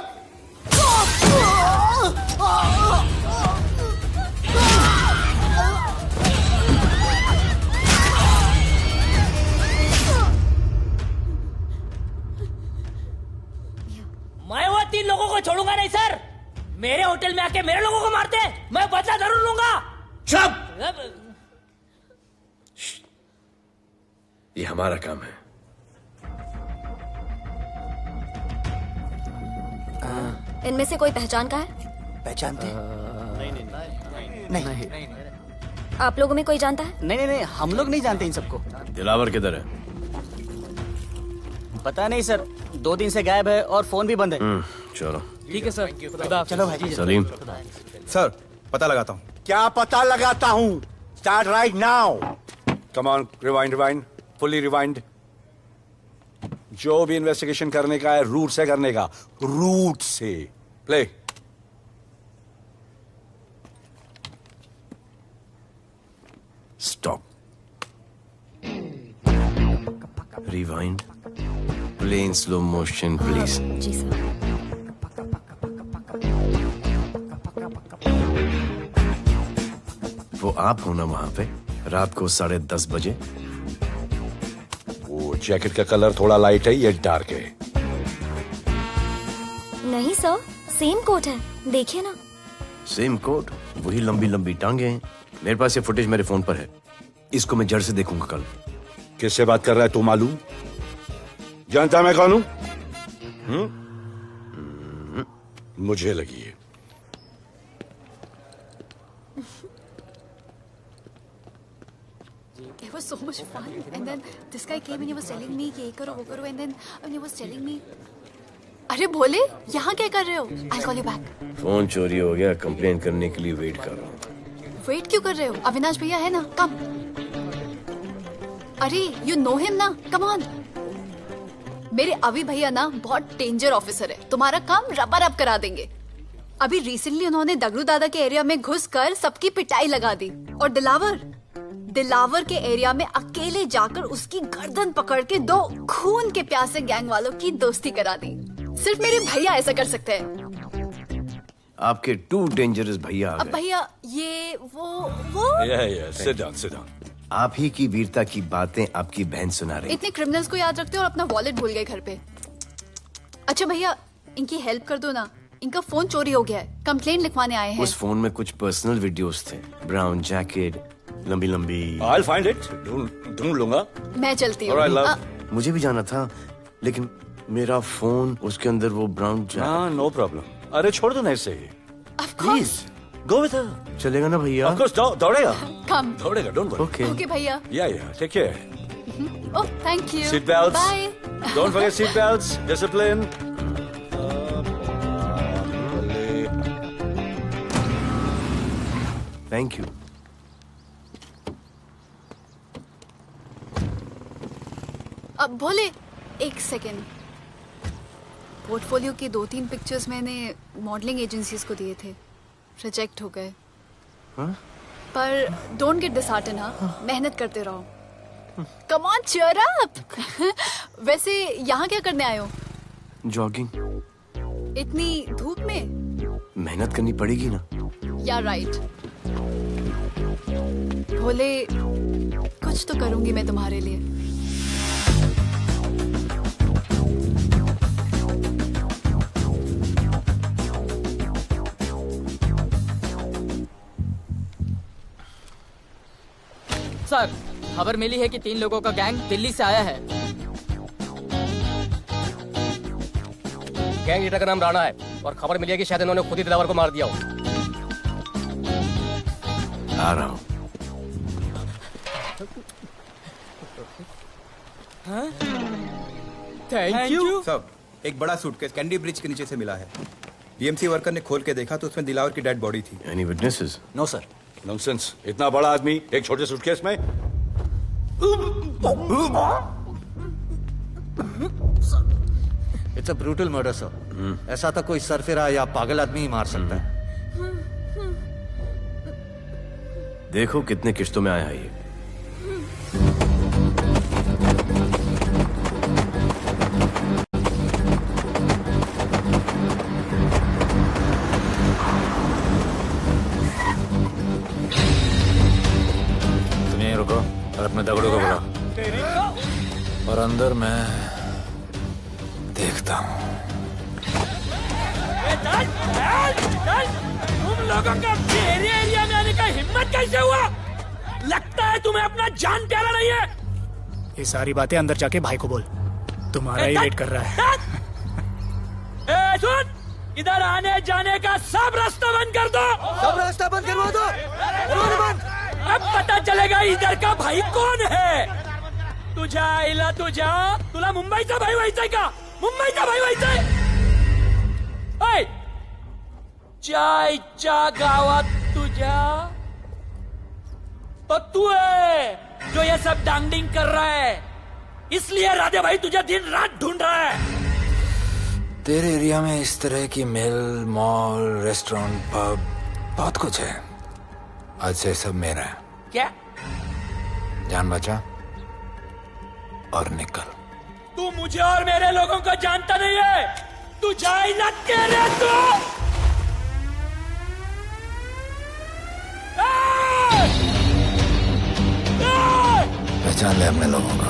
मैं वो 3 लोगों को छोड़ूंगा नहीं सर। मेरे होटल में आके मेरे लोगों को मारते, मैं बदला जरूर लूंगा। चुप! ये हमारा काम है। इनमें से कोई पहचान का है? पहचानते हैं? नहीं। आप लोगों में कोई जानता है? नहीं, हम लोग नहीं जानते इन सबको। दिलावर किधर है? पता नहीं सर, 2 दिन से गायब है और फोन भी बंद है। चलो ठीक है सर, चलो भाई। सलीम। सर पता लगाता हूँ। क्या पता लगाता हूँ? Start right now. Come on, rewind, fully rewind. जो भी इन्वेस्टिगेशन करने का है रूट से करने का, रूट से। Play. Stop. Rewind. Play in slow motion please. जी सर। वो आप हो ना वहां पे रात को 10:30 बजे? वो जैकेट का कलर थोड़ा लाइट है, ये डार्क है। नहीं सर, सेम कोट है, देखिए ना। सेम कोट, वही लंबी लंबी टांगे हैं। मेरे पास ये फुटेज मेरे फोन पर है, इसको मैं जड़ से देखूंगा कल। किससे बात कर रहा है तू? मालूम? जानता मैं कौन हूं? मुझे लगी है। It was so much fun, and then this guy came and he was telling me ये करो वो करो, and then he was telling me, अरे भोले यहाँ क्या कर रहे हो? I'll call you back. Phone चोरी हो गया, कंप्लेन करने के लिए वेट कर रहा हूँ। वेट क्यों कर रहे हो? अविनाश भैया है ना, कम। अरे you know him ना, come on. मेरे अभी भैया ना बहुत डेंजर ऑफिसर है, तुम्हारा काम रबर अप करा देंगे। अभी रिसेंटली उन्होंने दगड़ू दादा के एरिया में घुसकर सबकी पिटाई लगा दी, और दिलावर के एरिया में अकेले जाकर उसकी गर्दन पकड़ के 2 खून के प्यासे गैंग वालों की दोस्ती करा दी। सिर्फ मेरे भैया ऐसा कर सकते हैं। आपके 2 डेंजरस भैया आ अब गए। भैया ये वो सिट डाउन। आप ही की वीरता की बातें आपकी बहन सुना रही। इतने क्रिमिनल्स को याद रखते हो और अपना वॉलेट भूल गए घर पे। अच्छा भैया, इनकी हेल्प कर दो ना, इनका फोन चोरी हो गया है, कंप्लेंट लिखवाने आए हैं। उस फोन में कुछ पर्सनल वीडियोस थे, ब्राउन जैकेट, लंबी लंबी। I'll find it. ढूंढ लूंगा। मैं चलती हूँ। Alright, love. मुझे भी जाना था, लेकिन मेरा फोन, उसके अंदर वो ब्राउन जैकेट। हाँ, नो प्रॉब्लम। अरे छोड़ दो ना इसे। Please go with her. चलेगा ना भैया? Of course, दौड़ेगा। कम। दौड़ेगा, डोंट वरी। ओके भैया। Yeah, take care. Oh thank you. Seat belts. Bye. Don't forget seat belts. Discipline. Thank you. अब भोले एक सेकेंड, पोर्टफोलियो के 2-3 पिक्चर्स मैंने मॉडलिंग एजेंसीज को दिए थे, रिजेक्ट हो गए। पर डोंट गेट डिसहार्टन, हाँ, मेहनत करते रहो। Come on cheer up. वैसे यहाँ क्या करने आए हो? जॉगिंग। इतनी धूप में? मेहनत करनी पड़ेगी ना। या राइट। भोले कुछ तो करूंगी मैं तुम्हारे लिए। सर, खबर मिली है कि 3 लोगों का गैंग दिल्ली से आया है। गैंग लीडर का नाम राणा है और खबर मिली है कि शायद इन्होंने खुद ही दिलावर को मार दिया हो। आ रहा हूँ। Thank you. सब एक बड़ा सूटकेस कैंडी ब्रिज के नीचे से मिला है। बीएमसी वर्कर ने खोल के देखा तो उसमें दिलावर की डेड बॉडी थी। Any witnesses? No sir. Nonsense. इतना बड़ा आदमी एक छोटे सूटकेस में? It's a brutal murder sir. ऐसा तो कोई सरफिरा या पागल आदमी ही मार सकता है। देखो कितने किश्तों में आया है ये। तुम यहीं रुको और अपने दगड़ों को बुलाओ, और अंदर मैं देखता हूँ। तुम लोगों का मेरे एरिया में आने का हिम्मत कैसे हुआ? लगता है तुम्हें अपना जान प्यारा नहीं है। ये सारी बातें अंदर जाके भाई को बोल, तुम्हारा ही वेट कर रहा है। ए, सुन, इधर आने जाने का सब रास्ता बंद कर दो। सब रास्ता बंद करवा दो। अब पता चलेगा इधर का भाई कौन है। तुझा इला तुझा, तुला मुंबईचा भाई व्हायचाय का? मुंबईचा भाई व्हायचाय? ऐ, चायच्या गावात तुझ्या तो तू है जो ये सब डांगडिंग कर रहा है, इसलिए राधे भाई तुझे दिन रात ढूंढ रहा है। तेरे एरिया में इस तरह की मिल, मॉल, रेस्टोरेंट, पब बहुत कुछ है। आज से सब मेरा है। क्या? जान बचा और निकल। तू मुझे और मेरे लोगों को जानता नहीं है। तू जाए ना तेरे तो। पहचान ले अपने लोगों का।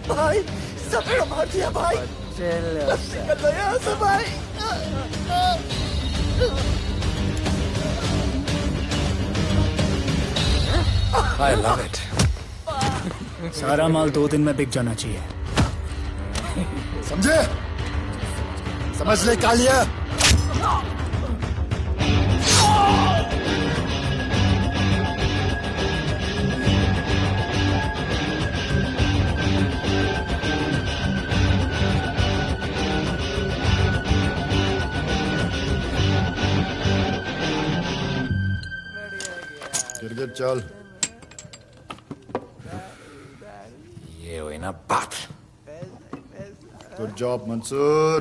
भाई सबको मार दिया भाई। निकल लो यहाँ से भाई। I love it. सारा माल 2 दिन में बिक जाना चाहिए। समझे? समझ ले कालिया। गिरगिट चल। ये हुई ना बात। Good job Mansoor.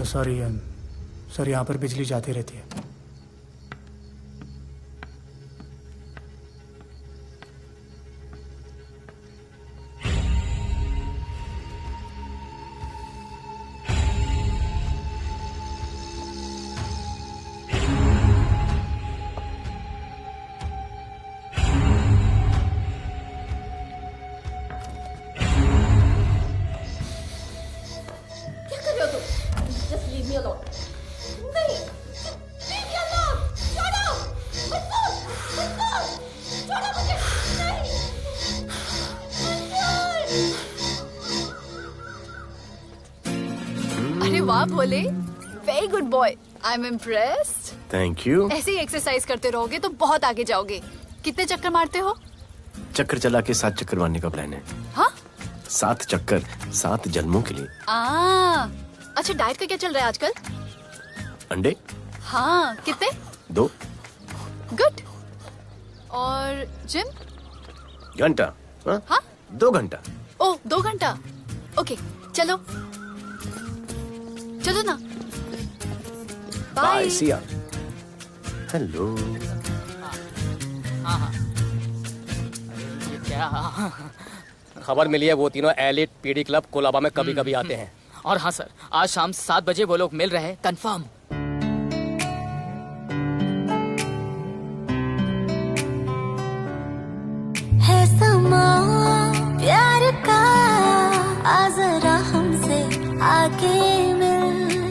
Sorry sir, यहाँ पर बिजली जाती रहती है। अरे वाह Bhole, very good boy, I am impressed. Thank you. ऐसे ही एक्सरसाइज करते रहोगे तो बहुत आगे जाओगे। कितने चक्कर मारते हो? चक्कर चला के 7 चक्कर मारने का प्लान है। हाँ? 7 चक्कर 7 जन्मों के लिए। अच्छा, डाइट का क्या चल रहा है आजकल? अंडे? हाँ, कितने? 2 गुड। और जिम? घंटा। हाँ? 2 घंटा। ओह, 2 घंटा। ओके, चलो चलो ना। बाय, सी या। हेलो। खबर मिली है वो तीनों एलिट पीडी क्लब कोलाबा में कभी कभी आते हैं। और हाँ सर, आज शाम 7 बजे वो लोग मिल रहे हैं, कंफर्म। है समा प्यार का, आ जरा हमसे आके मिल।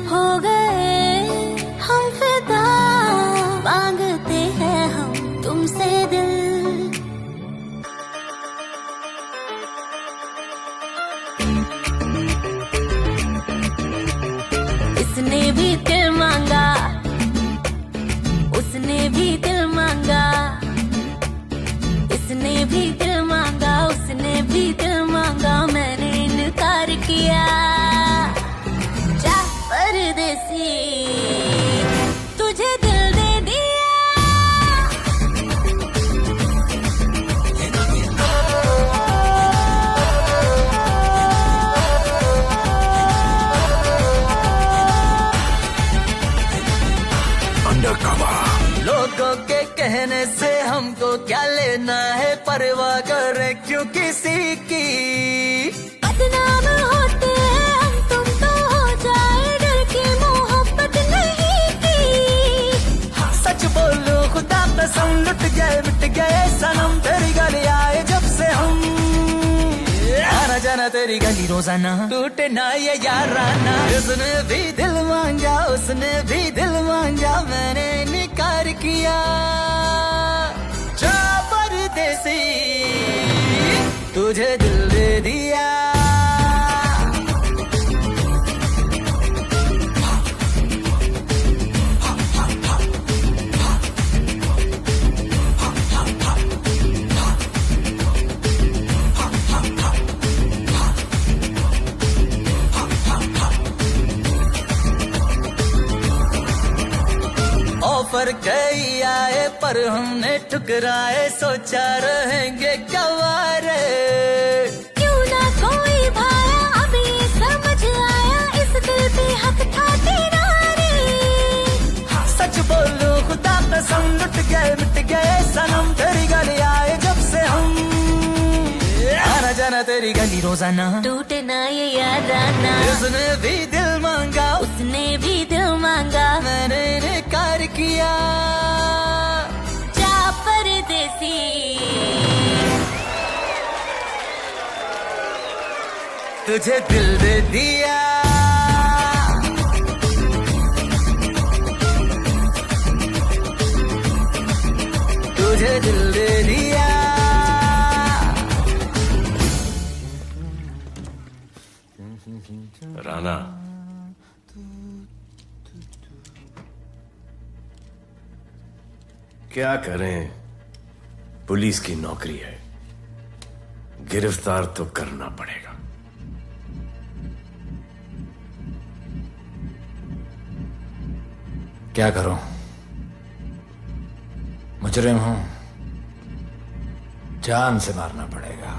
हो गए हम फिदा, मांगते हैं हम तुमसे दिल। इसने भी दिल मांगा, उसने भी दिल मांगा, इसने भी दिल मांगा, उसने भी दिल मांगा, मैंने इनकार किया। जा परदेसी, तुझे दिल दे दिया। लोगों के कहने से हमको क्या लेना है, परवाह करे क्यों किसी की। बदनाम होते हैं हम, तुम तो हो जाए डर की मोहब्बत नहीं की। सच बोलो खुदा कसम, लुट गए मिट गए सनम, तेरी गली आए जब से हम। आना जाना जाना तेरी गली रोजाना, टूटे ना ये याराना। उसने भी दिल मांगा, उसने भी दिल मांगा, मैंने इनकार किया। जा परदेसी तुझे दिल दे दिया। ऑफर कई आए पर हमने ठुकराए, सोचा रहेंगे क्या वारे। क्यों ना कोई भाया, अब ये समझ आया, इस दिल पे हक था तेरा रे। सच बोलो खुदा कसम, लुट गए मिट गए सनम, तेरी गली आए जब से हम। आना जाना तेरी गली रोजाना, टूटे ना ये याराना। उसने भी दिल मांगा, उसने भी दिल मांगा, मैंने इनकार किया। जा परदेसी तुझे दिल दे दिया। तुझे दिल दे दिया। राना, क्या करें, पुलिस की नौकरी है, गिरफ्तार तो करना पड़ेगा। क्या करूं? मुजरिम हूं, जान से मारना पड़ेगा।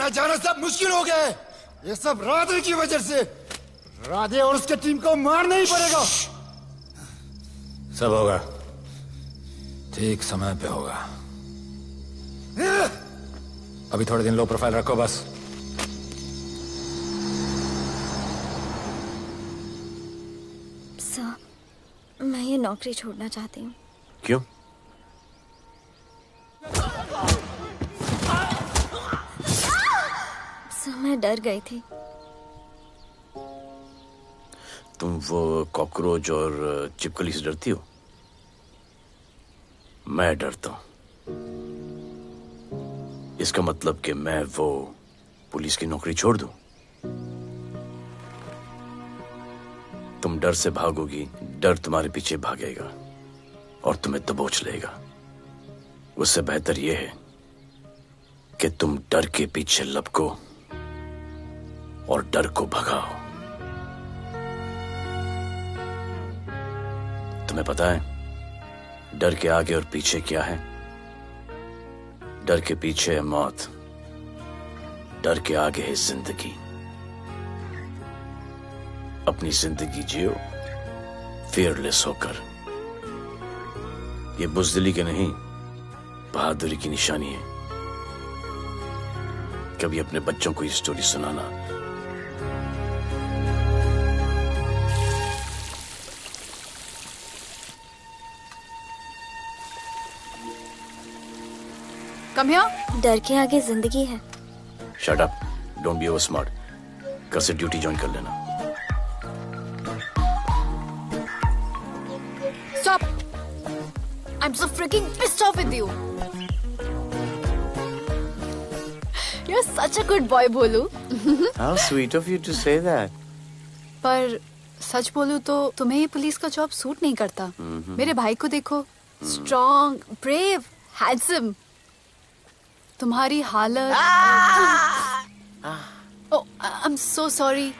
यहाँ जाना सब मुश्किल हो गया है। ये सब राधे की वजह से। राधे और उसके टीम को मारना ही पड़ेगा। सब होगा, ठीक समय पे होगा। अभी थोड़े दिन लो प्रोफाइल रखो बस। सर, मैं ये नौकरी छोड़ना चाहती हूँ। क्यों? सर, मैं डर गई थी। तुम वो कॉकरोच और चिपकली से डरती हो? मैं डरता हूं। इसका मतलब कि मैं वो पुलिस की नौकरी छोड़ दूं? तुम डर से भागोगी, डर तुम्हारे पीछे भागेगा और तुम्हें दबोच लेगा। उससे बेहतर यह है कि तुम डर के पीछे लपको और डर को भगाओ। तुम्हें पता है डर के आगे और पीछे क्या है? डर के पीछे है मौत, डर के आगे है जिंदगी। अपनी जिंदगी जियो फियरलेस होकर। ये बुज़दिली के नहीं, बहादुरी की निशानी है। कभी अपने बच्चों को ये स्टोरी सुनाना। Come here. डर के आगे जिंदगी है। Shut up, don't be over smart. कल से ड्यूटी ज्वाइन कर लेना। Stop! I'm so freaking pissed off with you. You're such a good boy, बोलू। How sweet of you to say that. पर सच बोलूं तो तुम्हें ये पुलिस का जॉब सूट नहीं करता। मेरे भाई को देखो, स्ट्रॉन्ग, ब्रेव, हैंडसम। तुम्हारी हालत। Oh, I'm so sorry.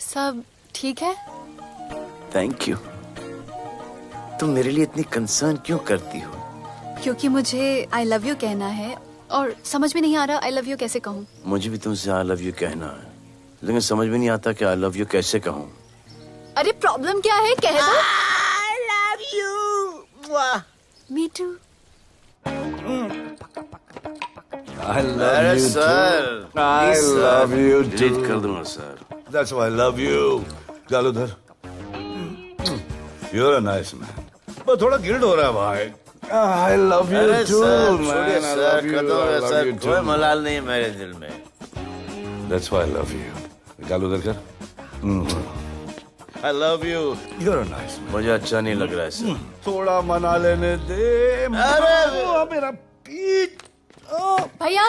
सब ठीक है? Thank you. तुम मेरे लिए इतनी कंसर्न क्यों करती हो? क्योंकि मुझे I love you कहना है और समझ में नहीं आ रहा I love you कैसे कहूँ। मुझे भी तुमसे I love you कहना है, लेकिन समझ में नहीं आता कि I love you कैसे कहूँ। अरे प्रॉब्लम क्या है, कह दो। I love you. Me too. I love you sir. too. I love you too. Delete कर दूंगा sir. That's why I love you. गालूधर, you're a nice man. but थोड़ा गिल्ड हो रहा है भाई। I love you too, man. I love you. I love you too. कोई मलाल नहीं है मेरे दिल में। That's why I love you. गालूधर कर। I love you. You're a nice man. मुझे अच्छा नहीं लग रहा है सर। थोड़ा मना लेने दे। अरे मेरा पीठ। भैया,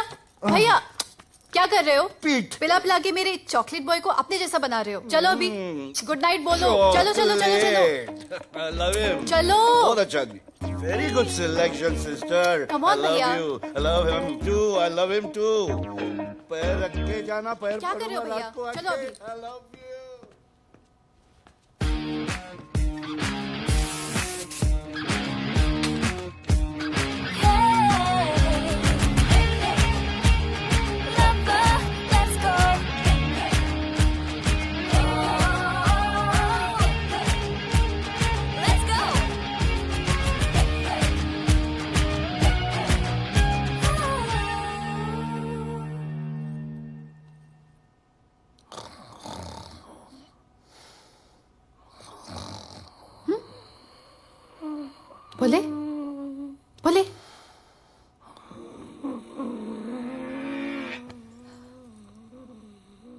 भैया, क्या कर रहे हो? पीठ पिला पिला के मेरे चॉकलेट बॉय को अपने जैसा बना रहे हो। चलो अभी गुड नाइट बोलो। चलो चलो चलो चलो। I love him. चलो। बहुत अच्छा आदमी। Very good selection, sister. Come on, I love भैया। you. I love him too. I love him too. पैर रख के जाना, पैर क्या कर रहे हो भैया? चलो अभी। I love you. बोले बोले।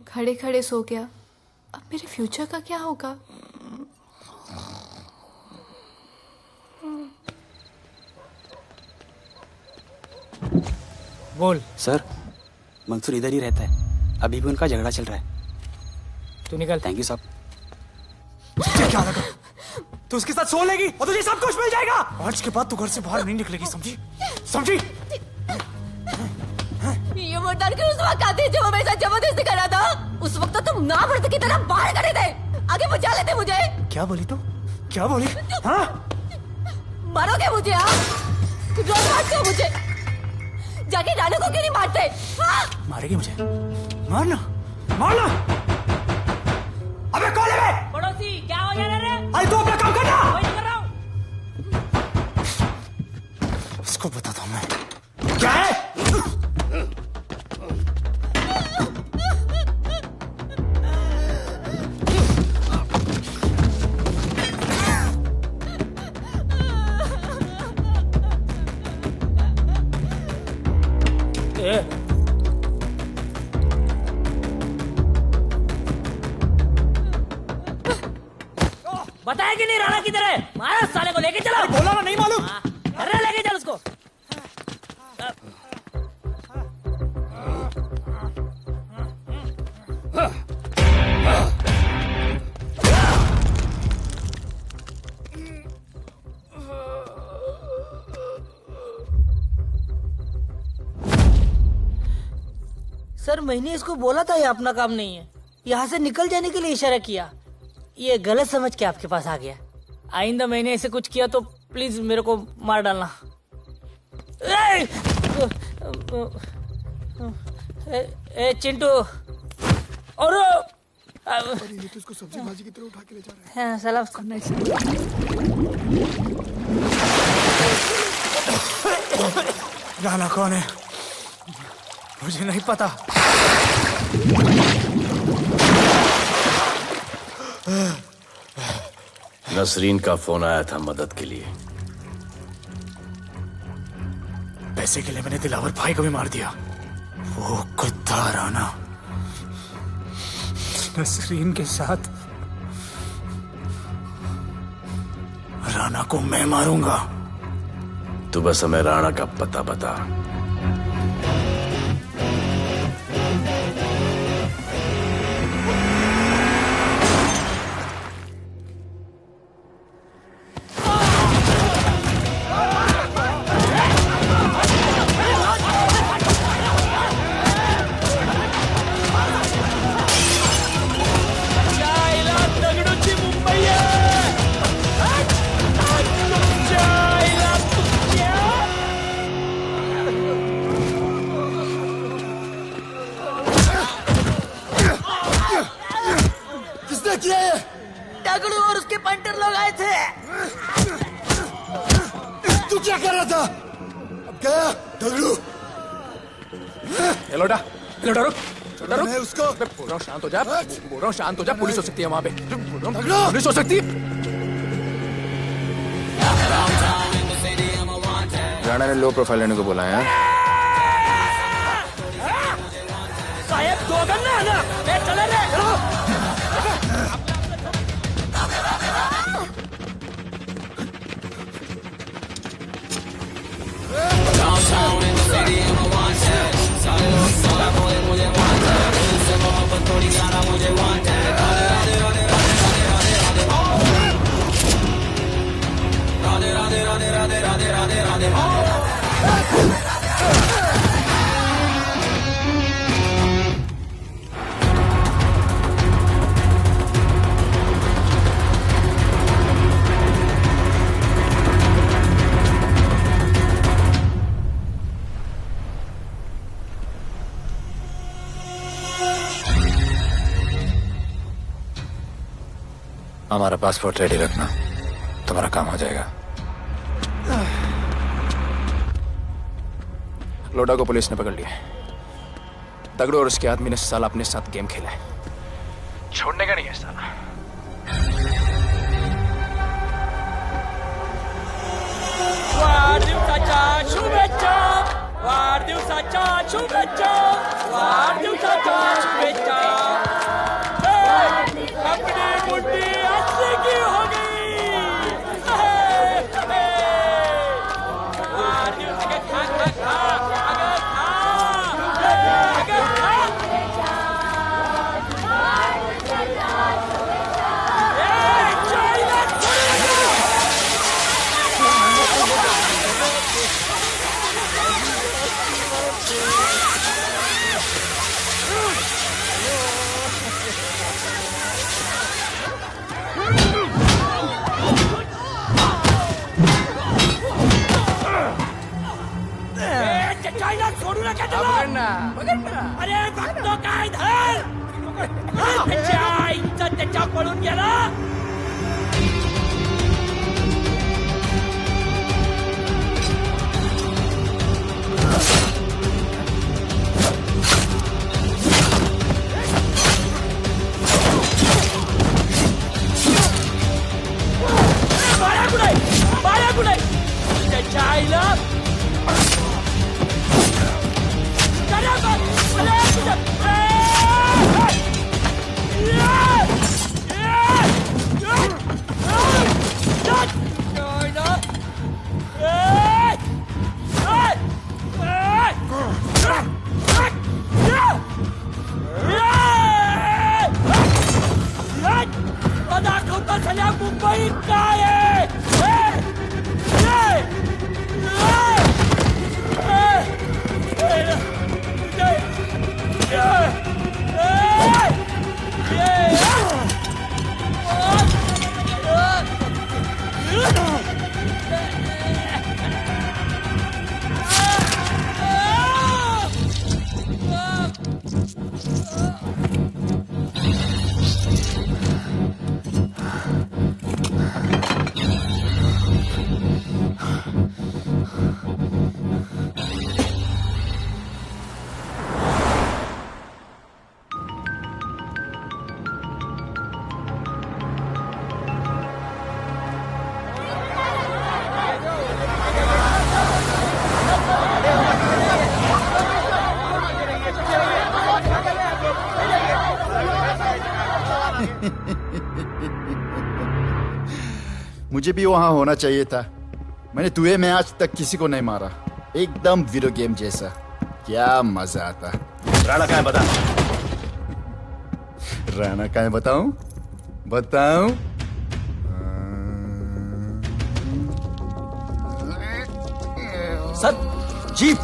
खड़े खड़े सो गया। अब मेरे फ्यूचर का क्या होगा? बोल। सर, मंसूर इधर ही रहता है। अभी भी उनका झगड़ा चल रहा है। तू निकल। थैंक यू साहब। क्या लगा? तू उसके साथ सो लेगी और तुझे सब कुछ मिल जाएगा। आज के बाद तू घर से बाहर नहीं निकलेगी, समझी? समझी? ये वो डर के उस वक्त आते जब वो मेरे साथ जबरदस्ती कर रहा था। उस वक्त तो तुम ना मर्द की तरह बाहर खड़े थे, आगे बचा लेते मुझे। क्या बोली तू? क्या बोली? हाँ? मारोगे मुझे? आप रोज मारते हो मुझे। जाके रानू को क्यों नहीं मारते? हाँ? मारेगी मुझे? मारना, मारना। अबे कौन है बे? पड़ोसी क्या हो जा रहा है? अरे तू अपना काम करना। वही कर रहा हूँ। इसको बताता हूँ मैं। क्या है? बताया कि नहीं राणा किधर है? मारा साले को लेके चलो। बोला ना नहीं मालूम। अरे लेके चल उसको। सर मैंने इसको बोला था ये अपना काम नहीं है, यहाँ से निकल जाने के लिए इशारा किया, ये गलत समझ के आपके पास आ गया। आइंदा मैंने ऐसे कुछ किया तो प्लीज मेरे को मार डालना। ए चिंटू और इसको सब्जी भाजी की तरह उठा के ले जा रहा है। हाँ, साला उसको राणा कौन है मुझे नहीं पता। नसरीन का फोन आया था मदद के लिए। पैसे के लिए मैंने दिलावर भाई को भी मार दिया। वो कुत्ता राणा नसरीन के साथ राणा को मैं मारूंगा। तू बस हमें राणा का पता बता। दगड़ू और उसके पंटर लोग आए थे। तू क्या कर रहा था? अब गया दगड़ू। लोटा लोटा रुक रुक उसको। बोल रहा हूँ शांत हो जा, बोल रहा हूँ शांत हो जा। पुलिस हो सकती है वहाँ पे, पुलिस हो सकती है। राणा ने लो प्रोफाइल लेने को बोला है। साहब दो गन्ना ना मैं चले रे। हमारा पासपोर्ट रेडी रखना, तुम्हारा काम हो जाएगा। लोटा को पुलिस ने पकड़ लिया। तगड़ू और उसके आदमी ने साला अपने साथ गेम खेला है, छोड़ने का नहीं है साला। वाढदिवसाच्या शुभेच्छा, वाढदिवसाच्या शुभेच्छा, वाढदिवसाच्या शुभेच्छा। अपनी मुट्ठी अच्छी की हो गई। वाढदिवस के खा खा खा अगर खा अगर खा। अरे बघतो काय धर त्याच्या आईचं त्याच्या पळून गेला बाळा कुठे त्याच्या आईला दाखवता झाल्या मुंबईत काय मुझे भी वहां होना चाहिए था। मैंने दुए में आज तक किसी को नहीं मारा। एकदम वीडियो गेम जैसा। क्या मजा आता। राणा कहाँ है बता। राणा कहाँ है बताऊं? बताऊं? सर जीप,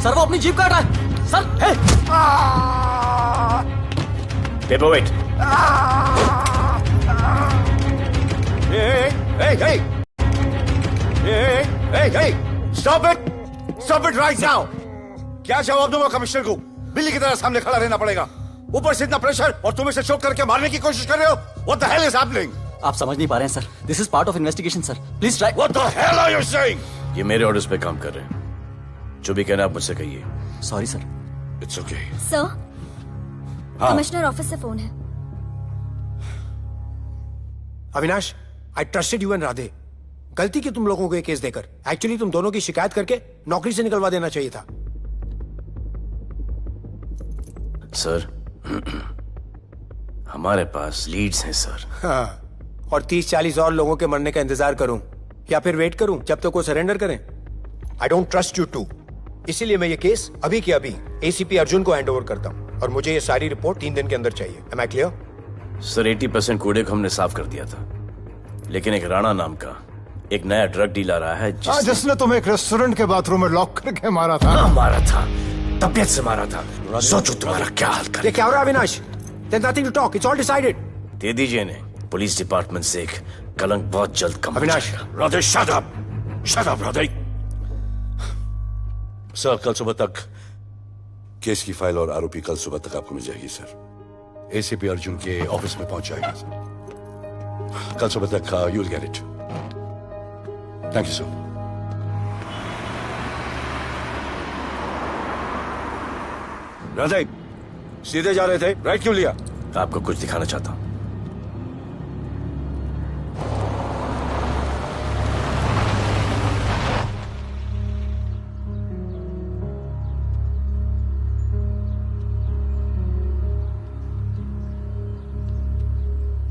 सर वो अपनी जीप काट रहा है sir. Hey paperweight. Hey! Stop it! Stop it right now! क्या जवाब दूंगा कमिश्नर को? बिल्ली की तरह सामने खड़ा रहना पड़ेगा। ऊपर से इतना प्रेशर और तुम इसे चोक करके मारने की कोशिश कर रहे हो? What the hell is happening? आप समझ नहीं पा रहे हैं sir. This is part of investigation sir. Please try. What the hell are you saying? ये मेरे ऑर्डर्स पे काम कर रहे हैं। जो भी कहना आप मुझसे कहिए। Sorry sir. It's okay. Sir, हाँ। कमिश्नर ऑफिस से फोन है। Avinash, I trusted you and Radhe. गलती की तुम लोगों को ये केस देकर। एक्चुअली तुम दोनों की शिकायत करके नौकरी से निकलवा देना चाहिए था। सर, हमारे पास लीड्स हैं सर। हाँ, और 30-40 और लोगों के मरने का इंतजार करूं या फिर वेट करूं जब तक वो सरेंडर करें? I don't trust you too. इसीलिए मैं ये केस अभी के अभी एसीपी अर्जुन को हैंड ओवर करता हूं और मुझे ये सारी रिपोर्ट 3 दिन के अंदर चाहिए। M I clear? सर 80% कूड़े को हमने साफ कर दिया था, लेकिन एक राणा नाम का एक नया ड्रग डीलर आया है जिसने तुम्हें एक रेस्टोरेंट के बाथरूम में लॉक करके मारा था। हाँ, मारा था, तबीयत से मारा था। सोचो तुम्हारा क्या हाल करे। ये क्या हो रहा है Avinash? There's nothing to talk. It's all decided. दे दीजिए इन्हें। पुलिस डिपार्टमेंट से एक कलंक बहुत जल्द कम। Avinash, Radhe shut up! Shut up, Radhe. Sir कल सुबह तक केस की फाइल और आरोपी कल सुबह तक आपको मिल जाएगी सर। एसीपी अर्जुन के ऑफिस में पहुंच जाएगी सर। कल सुबह तक you will get it. Thank you sir. Radhe सीधे जा रहे थे, राइट क्यों लिया? आपको कुछ दिखाना चाहता हूं।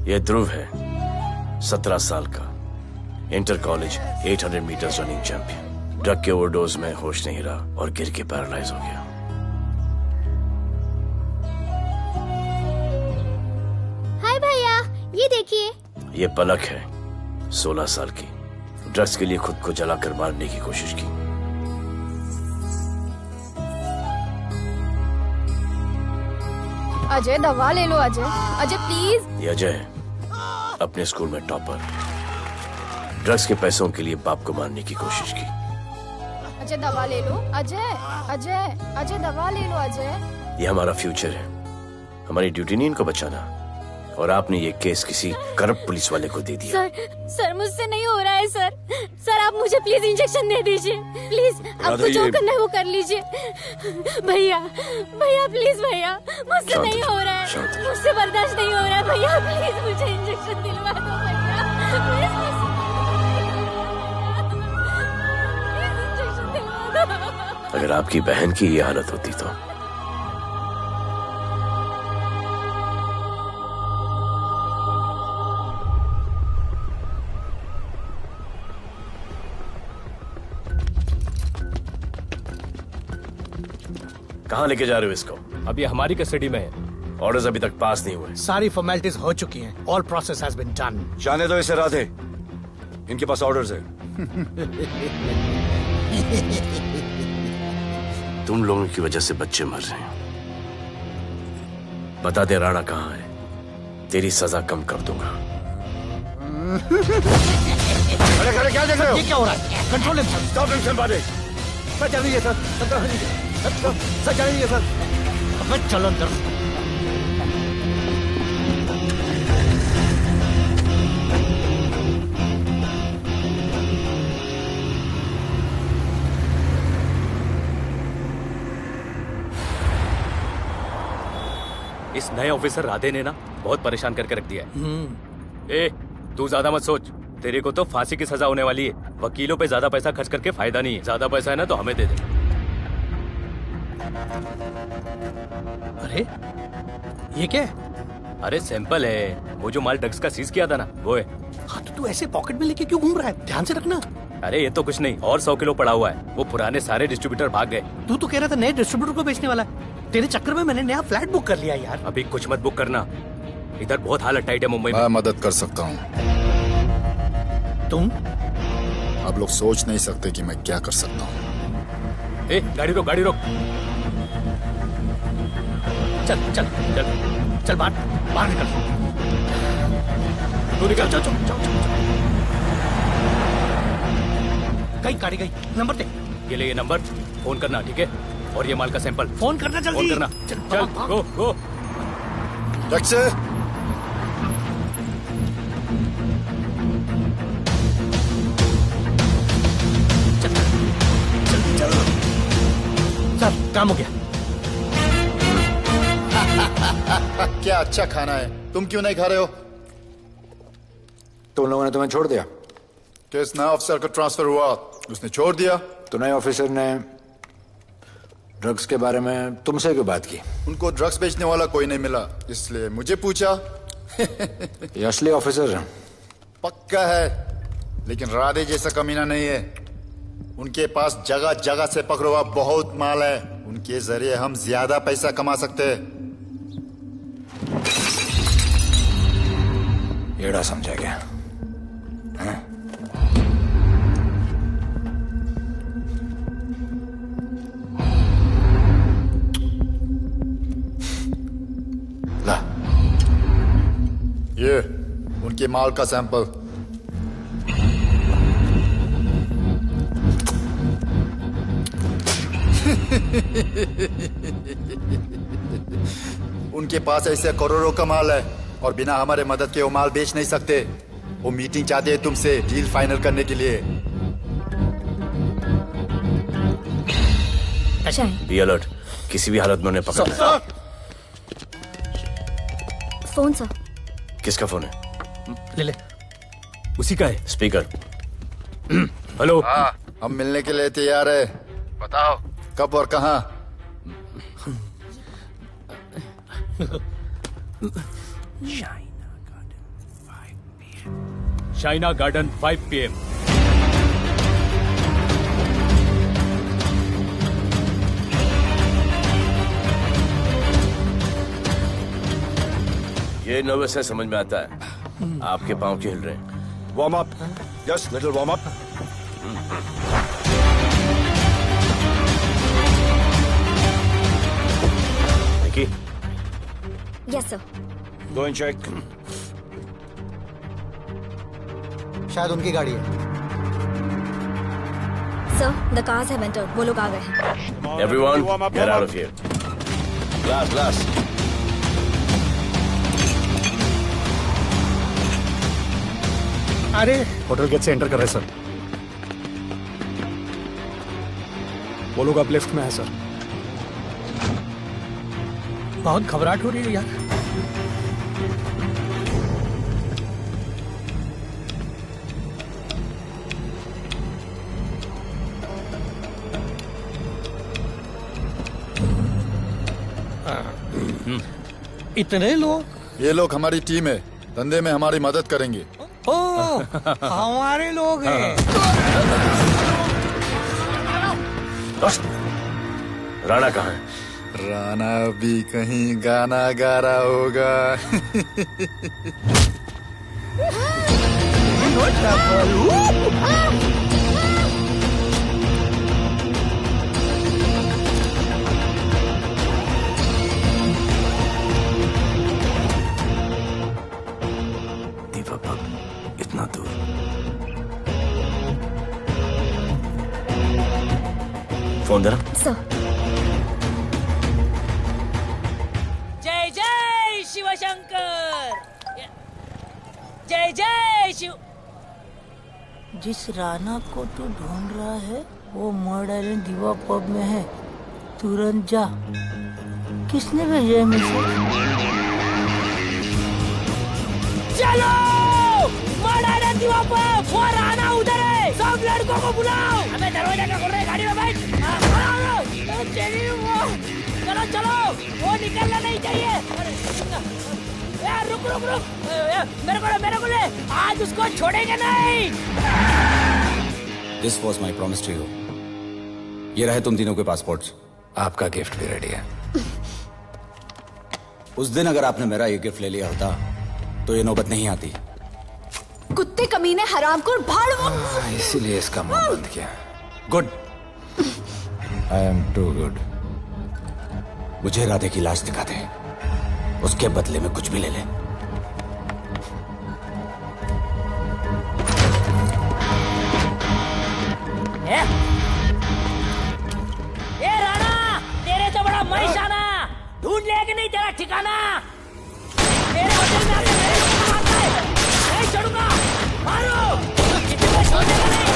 ये ध्रुव है, 17 साल का, inter college 800 metres running champion. Drug के ओवरडोज में होश नहीं रहा और गिर के पैरालाइज हो गया। हाय भैया, ये देखिए। ये पलक है, 16 साल की, ड्रग्स के लिए खुद को जलाकर मारने की कोशिश की। अजय दवा ले लो। अजय प्लीज। ये अजय है, अपने स्कूल में टॉपर। ड्रग्स के पैसों के लिए बाप को मारने की कोशिश की। अजय दवा ले लो। अजय अजय अजय दवा ले लो अजय। ये हमारा फ्यूचर है, हमारी ड्यूटी नहीं इनको बचाना, और आपने ये केस किसी करप्ट पुलिस वाले को दे दिया। सर मुझसे नहीं हो रहा है सर। सर आप मुझे प्लीज इंजेक्शन दे दीजिए प्लीज। आपको जो करना है वो कर लीजिए। भैया भैया प्लीज भैया, मुझसे नहीं हो रहा है, मुझसे बर्दाश्त नहीं हो रहा है भैया, प्लीज मुझे इंजेक्शन दिलवा दो भैया, प्लीज इंजेक्शन दिलवा दो। अगर आपकी बहन की ये हालत होती तो कहाँ लेके जा रहे हो इसको? अभी हमारी कस्टडी में है। ऑर्डर्स अभी तक पास नहीं हुए। सारी फॉर्मेलिटीज हो चुकी हैं। All process has been done. जाने दो इसे राधे, इनके पास ऑर्डर्स है। तुम लोगों की वजह से बच्चे मर रहे हैं। बता दे राणा कहाँ है, तेरी सजा कम कर दूंगा। अरे अरे क्या देख रहे हो? ये क्या हो रहा है? Control himself. स्टॉप टेंशन बादे। सर चल रही है सर, सर चल रही है सर। अब चलो अंदर। इस नए ऑफिसर राधे ने ना बहुत परेशान करके रख दिया है। ए, तू ज्यादा मत सोच, तेरे को तो फांसी की सजा होने वाली है। वकीलों पे ज्यादा पैसा खर्च करके फायदा नहीं है। ज्यादा पैसा है ना तो हमें दे दे। अरे ये क्या है? अरे सैंपल है, वो जो माल ड्रग्स का सीज किया था ना वो है। हाँ तो तू ऐसे पॉकेट में लेके क्यों घूम रहा है? ध्यान से रखना। अरे ये तो कुछ नहीं, और 100 किलो पड़ा हुआ है। वो पुराने सारे डिस्ट्रीब्यूटर भाग गए। तू तो कह रहा था नए डिस्ट्रीब्यूटर को बेचने वाला है। तेरे चक्कर में मैंने नया फ्लैट बुक कर लिया यार। अभी कुछ मत बुक करना, इधर बहुत हालत टाइट है मुंबई में। मैं मदद कर सकता हूँ। तुम? आप लोग सोच नहीं सकते कि मैं क्या कर सकता हूँ। ए, गाड़ी रोक, गाड़ी रोक। चल चल चल चल बाहर निकल। तू निकल। चल चल चल गई गाड़ी गई। नंबर दे। ये ले, ये नंबर, फोन करना ठीक है? और ये माल का सैंपल फोन करना जल्दी। फोन करना। चल गो गो। टैक्सी। सर काम हो गया। क्या अच्छा खाना है, तुम क्यों नहीं खा रहे हो? तो उन लोगों ने तुम्हें छोड़ दिया? किस नए ऑफिसर का ट्रांसफर हुआ उसने छोड़ दिया? तो नए ऑफिसर ने ड्रग्स के बारे में तुमसे क्यों बात की? उनको ड्रग्स बेचने वाला कोई नहीं मिला, इसलिए मुझे पूछा। ये असली ऑफिसर है? पक्का है, लेकिन राधे जैसा कमीना नहीं है। उनके पास जगह जगह से पकड़ा हुआ बहुत माल है, उनके जरिए हम ज्यादा पैसा कमा सकते हैं। एड़ा समझा गया? हाँ? ला, ये उनके माल का सैंपल। उनके पास ऐसे करोड़ों का माल है और बिना हमारे मदद के वो माल बेच नहीं सकते। वो मीटिंग चाहते हैं तुमसे डील फाइनल करने के लिए। बी अलर्ट, किसी भी हालत में उन्हें पकड़ना है। Phone sir. किसका फोन है? ले ले। उसी का है। स्पीकर। हेलो। हाँ, हम मिलने के लिए तैयार है। बताओ कब और कहाँ? Shaina garden 5 PM। ये नर्वस है, समझ में आता है। आपके पाँव क्यों हिल रहे हैं? Warm up, just little warm up. Nikki, yes sir. Go and check. शायद उनकी गाड़ी है। Sir, the cars have entered. वो लोग आ गए हैं. Everyone, get out of here. Glass. अरे होटल गेट से एंटर कर रहे हैं सर. वो लोग अब लेफ्ट में है सर. बहुत घबराहट हो रही है यार. इतने लोग? ये लोग हमारी टीम है, धंधे में हमारी मदद करेंगे. ओह, हमारे लोग हैं. राणा कहाँ है? राणा भी कहीं गाना गा रहा होगा. इतना दूर. फोन देना. Sir. जय जय शिवशंकर. जय जय शिव. जिस राणा को तू ढूंढ रहा है वो मर्ड आइलैंड दीवा पब में है. तुरंत जा. किसने भेजा है मैसेज? चलो मर्ड आइलैंड दीवा पब. वो राणा उधर है. सब लड़कों को बुलाओ. हमें दरवाजा क्या खोल रहे. गाड़ी में बैठ. चलो चलो. वो निकलना नहीं चाहिए. यार रुक. मेरे को ले. आज उसको छोड़ेंगे नहीं. This was my promise to you. ये रहे तुम तीनों के पासपोर्ट्स. आपका गिफ्ट भी रेडी है. उस दिन अगर आपने मेरा ये गिफ्ट ले लिया होता तो ये नौबत नहीं आती. कुत्ते कमीने हरामखोर भाड़. इसीलिए इसका मुंह बंद किया. Good. I am too good. मुझे राधे की लाश दिखा दे. उसके बदले में कुछ भी ले ले. ए राणा, तेरे तो बड़ा महिषाना. ढूंढ लिया कि नहीं तेरा ठिकाना. मेरे होटल में आके मेरे को मारता है. नहीं छोड़ूंगा. मारो. कितने छोड़ेगा नहीं.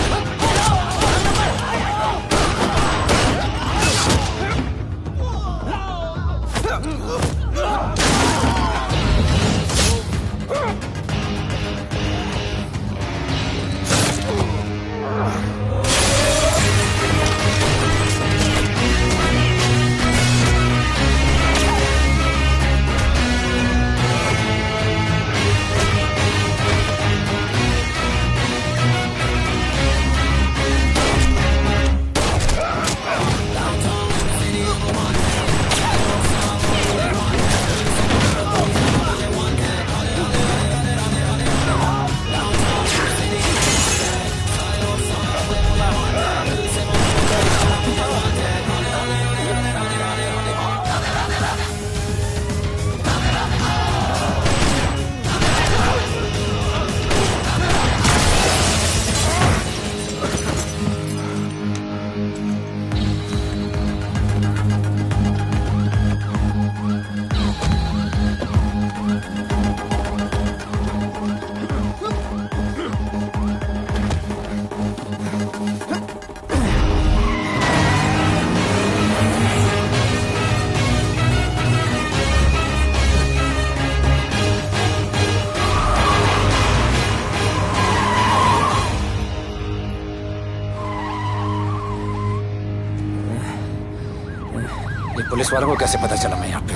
पुलिस वालों को कैसे पता चला मैं यहाँ पे?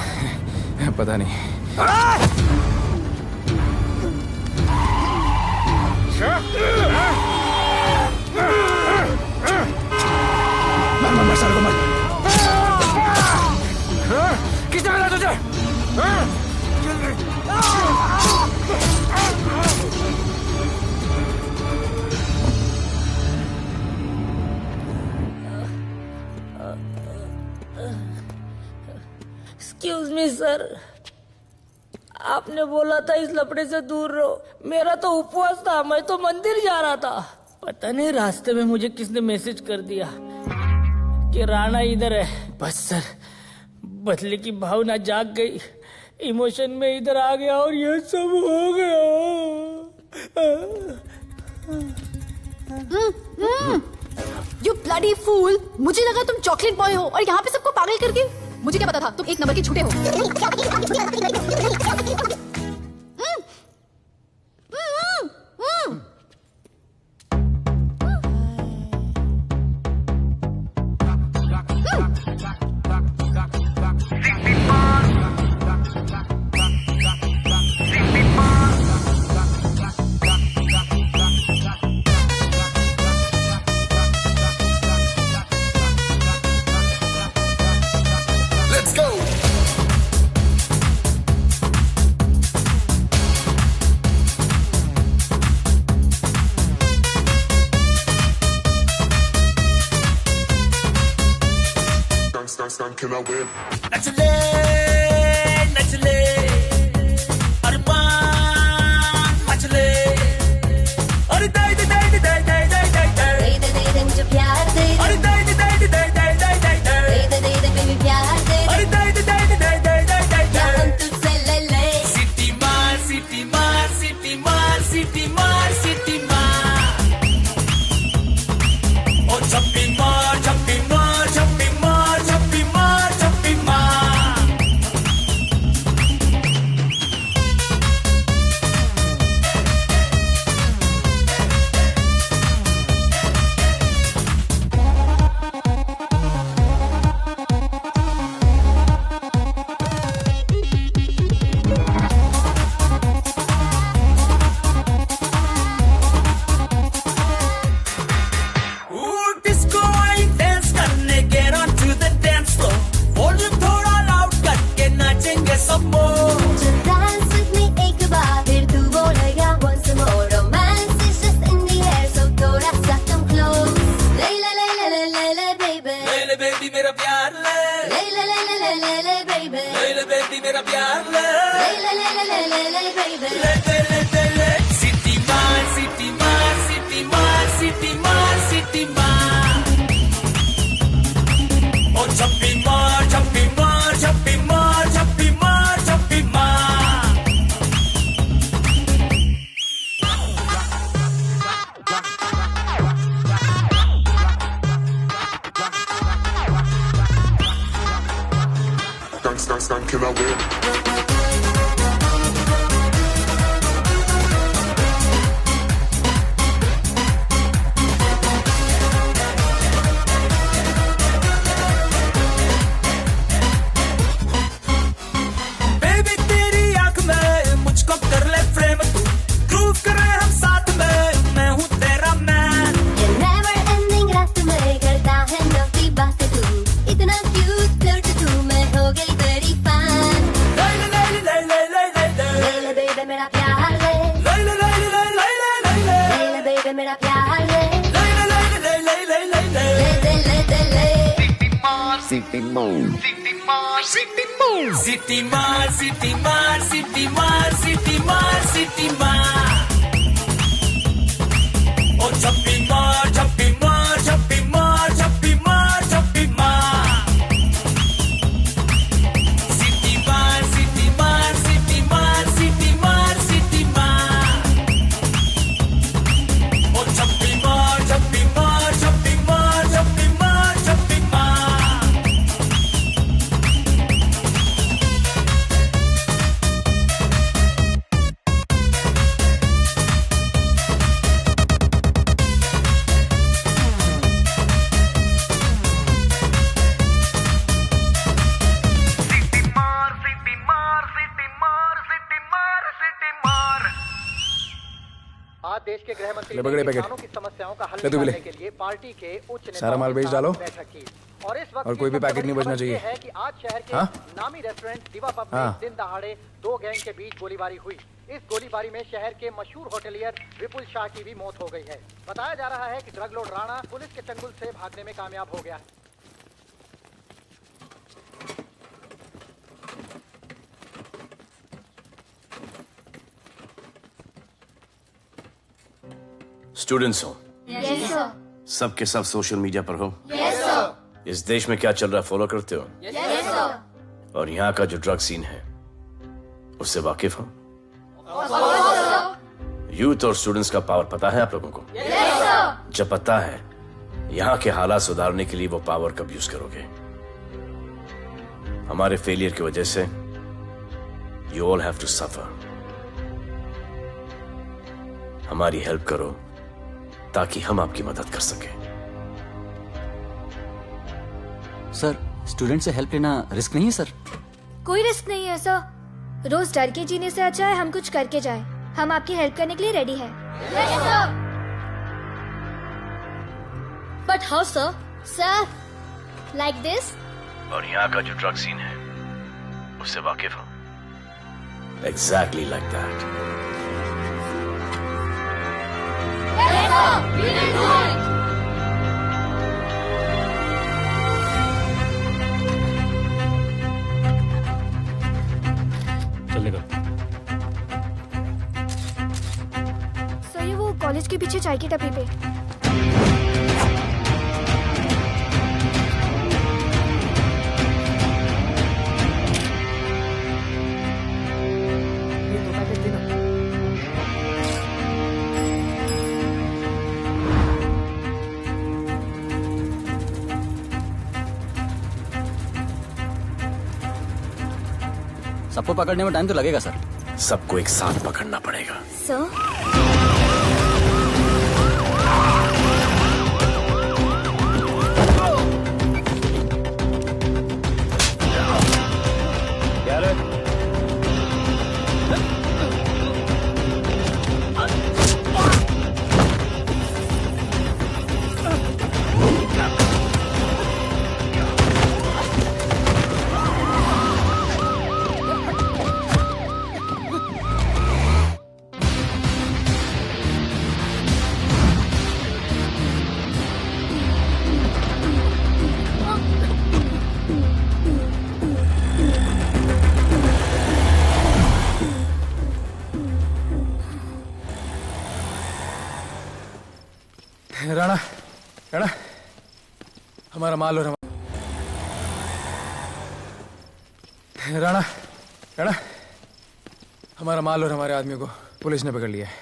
पता नहीं. मर साले को मर. किसने मिला तुझे? एक्सक्यूज मी सर, आपने बोला था इस लफड़े से दूर रहो. मेरा तो उपवास था. मैं तो मंदिर जा रहा था. पता नहीं रास्ते में मुझे किसने मैसेज कर दिया कि राणा इधर है। बस सर बदले की भावना जाग गई, इमोशन में इधर आ गया और ये सब हो गया। You bloody fool! मुझे लगा तुम चॉकलेट बॉय हो और यहाँ पे सबको पागल करके। मुझे क्या पता था तुम एक नंबर के झूठे हो। नचले नचले अरमान मचले अरे दे दे दे दे दे दे दे दे दे दे मुझे प्यार दे अरे दे दे दे दे दे दे दे दे दे दे बेबी प्यार दे अरे दे दे दे दे दे दे दे दे हम तुझसे ले ले सिटी मार सिटी मार सिटी मार सिटी मार सिटी मार ओ छप्पी मार छप्पी मार छप्पी मार छप्पी मार छप्पी मार डिस्को आई डांस करने get on to the dance floor volume थोड़ा लाउड करके नाचेंगे सब मोर Dance with me एक बार फिर तू बोलेगा once more romance is just in the air so थोड़ा सा come close ले ले ले ले ले ले ले baby ले ले बेबी मेरा प्यार ले ले ले ले ले ले ले ले baby ले ले बेबी मेरा प्यार ले ले ले ले ले ले ले ले baby ले ले ले ले ले सिटी मार सिटी मार सिटी मार सिटी मार सिटी मार ओ छप्पी मार छप्पी मार छप्पी मार छप्पी मार छप्पी मार बेबी तेरी आंख में मुझको कर ले फ्रेम तू ग्रूव करे हम साथ में मैं हूँ तेरा मैन ये never ending रात में करता है नौकी बात तू इतना cute flirty तू मैं हो गई तेरी fan ले ले ले ले ले ले ले ले ले ले baby मेरा प्यार ले ले ले ले ले ले ले ले ले ले ले baby मेरा प्यार ले ले ले ले ले ले ले ले ले ले ले ले ले सिटी मार सिटी मार सिटी मार सिटी मार सिटी मार सिटी मार ओ छप्पी मार छप्पी मार छप्पी मार छप्पी मार छप्पी मार सिटी मार सिटी मार सिटी मार सिटी मार सिटी मार ओ छप्पी मार छप्पी मार छप्पी मार छप्पी मार छप्पी मार आज देश के गृह मंत्री ले पकड़े ने पैकेट। किसानों की समस्याओं का हल ले तू भी ले। निकालने के लिए पार्टी के उच्च नेताओं सारा माल के बेच साथ डालो। बैठक की। और इस वक्त और कोई भी ये सबसे पैकेट नहीं बड़ी बचना खबर ये चाहिए। है कि आज शहर के हाँ? नामी रेस्टोरेंट दिवा पब में हाँ। दिन दहाड़े दो गैंग के बीच गोलीबारी हुई। इस गोलीबारी में शहर के मशहूर होटलियर विपुल शाह की भी मौत हो गई है। बताया जा रहा है कि ड्रग लॉर्ड राणा पुलिस के चंगुल से भागने में कामयाब हो गया है। स्टूडेंट्स हो Yes, sir. सब के सब सोशल मीडिया पर हो? Yes, sir. इस देश में क्या चल रहा है फॉलो करते हो? Yes, sir. और यहाँ का जो ड्रग सीन है उससे वाकिफ हो? यूथ और स्टूडेंट्स का पावर पता है आप लोगों को? Yes, sir. जब पता है, यहाँ के हालात सुधारने के लिए वो पावर कब यूज करोगे? हमारे फेलियर की वजह से you all have to suffer. हमारी हेल्प करो ताकि हम आपकी मदद कर सकें। सर, स्टूडेंट से हेल्प लेना रिस्क नहीं है सर? कोई रिस्क नहीं है सर। रोज डर के जीने से अच्छा है हम कुछ करके जाए। हम आपकी हेल्प करने के लिए रेडी है। But how sir? Sir, like this. और यहाँ का जो ड्रग सीन है उससे वाकिफ हो? Exactly like that. चलेगा। सर, ये वो कॉलेज के पीछे चाय की टपरी पे। सबको पकड़ने में टाइम तो लगेगा सर। सबको एक साथ पकड़ना पड़ेगा। सर, राणा, राणा, हमारा माल और राणा, राणा, हमारा माल और हमारे आदमियों को पुलिस ने पकड़ लिया है।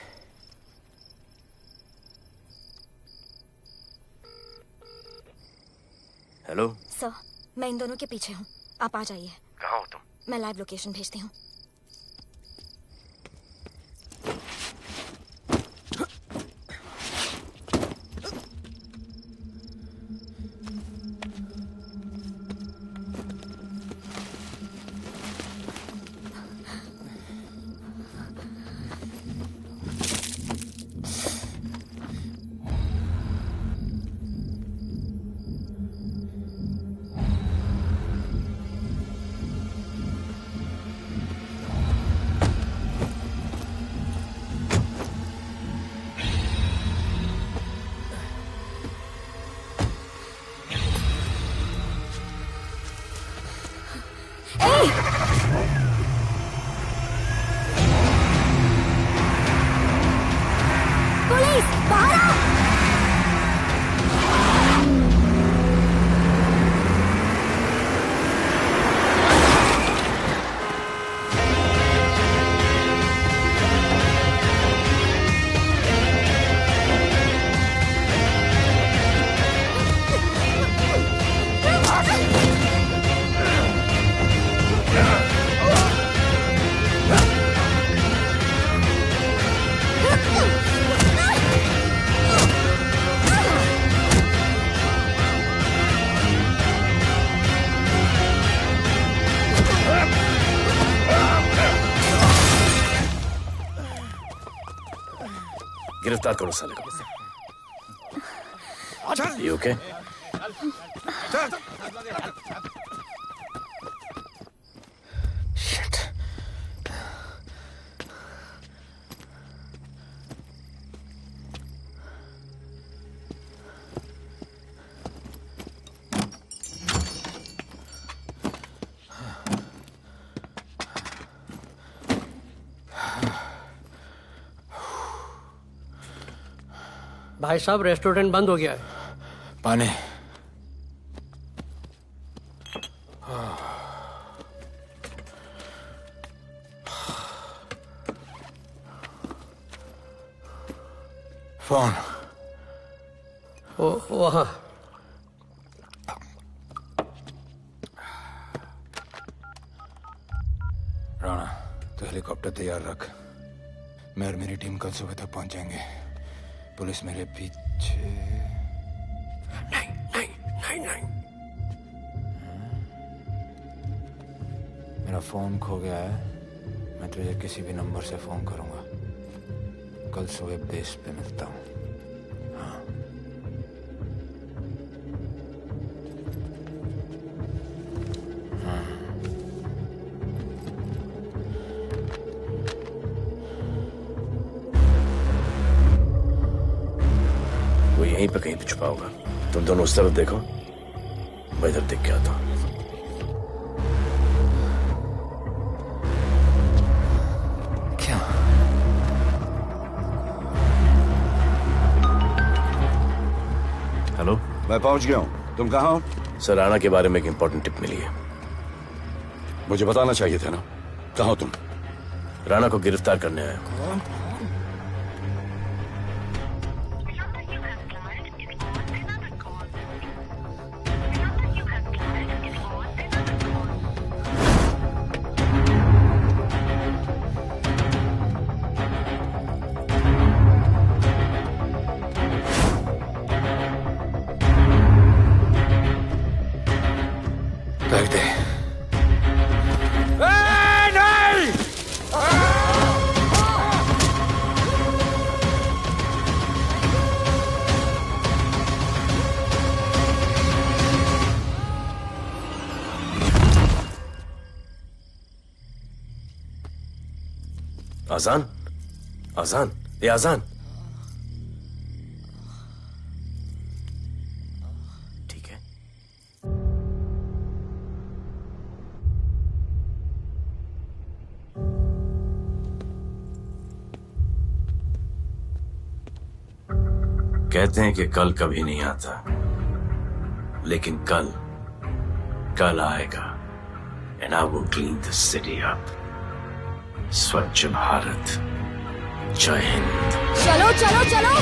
हेलो सर, मैं इन दोनों के पीछे हूँ। आप आ जाइए। कहाँ हो तुम? मैं लाइव लोकेशन भेजती हूँ। पुलिस, बाहर आओ! गिरफ्तार करो साले को। You okay? Shit. भाई साहब रेस्टोरेंट बंद हो गया है। पानी। फोन। वहाँ। राणा, तो हेलीकॉप्टर तैयार रख। मैं और मेरी टीम कल सुबह तक पहुंच जाएंगे। पुलिस मेरे पीछे। नहीं। मेरा फोन खो गया है। मैं तुझे किसी भी नंबर से फोन करूंगा। कल सुबह बेस पे मिलता हूँ। हाँ। वो यहीं पे कहीं पे छुपा होगा। तुम दोनों उस तरफ देखो, मैं इधर देख के आता हूँ। क्या? हेलो, मैं पहुंच गया हूँ। तुम कहाँ हो? सर, राणा के बारे में एक इंपॉर्टेंट टिप मिली है। मुझे बताना चाहिए था ना। कहाँ हो तुम? राणा को गिरफ्तार करने आया हूँ। कर दे। आजान, आजान, ये आजान। ठीक है। कहते हैं कि कल कभी नहीं आता, लेकिन कल आएगा। And I will clean the city up. स्वच्छ भारत। जय हिंद। चलो चलो चलो।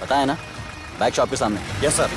पता है ना, बैग शॉप के सामने। Yes sir.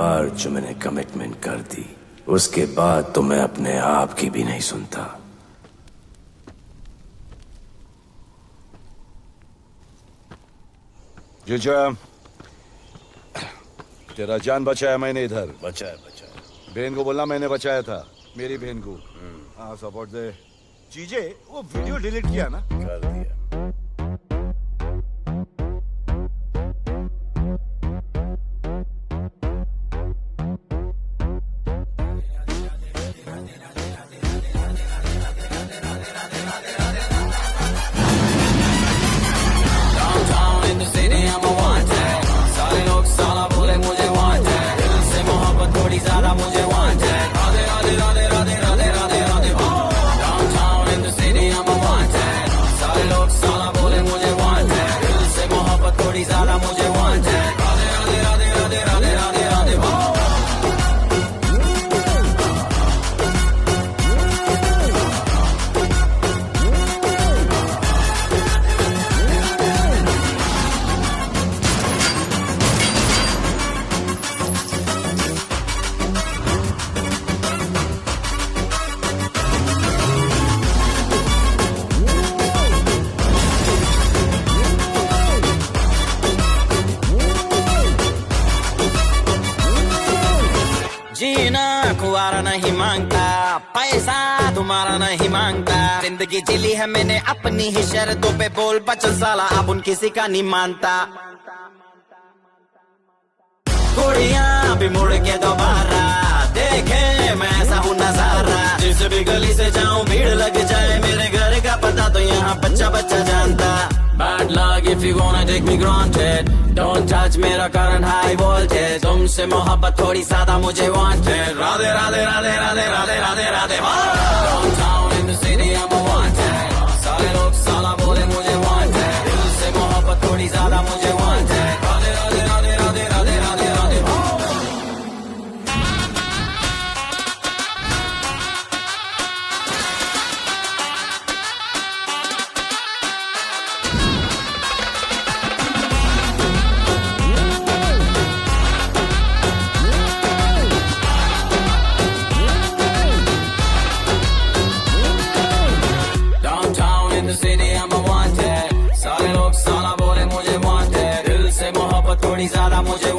बार जो मैंने कमिटमेंट कर दी उसके बाद तो मैं अपने आप की भी नहीं सुनता। जीजा, तेरा जान बचाया मैंने इधर। बचाया। बहन को बोलना मैंने बचाया था, मेरी बहन को। हाँ सपोर्ट दे। चीजे वो वीडियो डिलीट किया ना? कर दिया। नहीं मांगता, पैसा तुम्हारा नहीं मांगता, जिंदगी जिली है मैंने अपनी ही शर्तों पे, बोल बचन साला अब उन किसी का नहीं मानता। कुड़ियां भी मुड़ के दोबारा देखे मैं ऐसा हूँ नजारा, जिस भी गली से जाऊं भीड़ लग जाए, मेरे घर का पता तो यहाँ बच्चा बच्चा जानता। Bad luck if you wanna take me granted, don't touch मेरा current high voltage, तुमसे मोहब्बत थोड़ी ज्यादा मुझे wanted, Radhe Radhe Radhe Radhe Radhe Radhe Radhe. Downtown in the city I'm a wanted, सारे लोग साला बोले मुझे wanted, दिल से मोहब्बत थोड़ी ज्यादा मुझे wanted, राधे राधे राधे राधे राधे राधे राधे। ज्यादा मुझे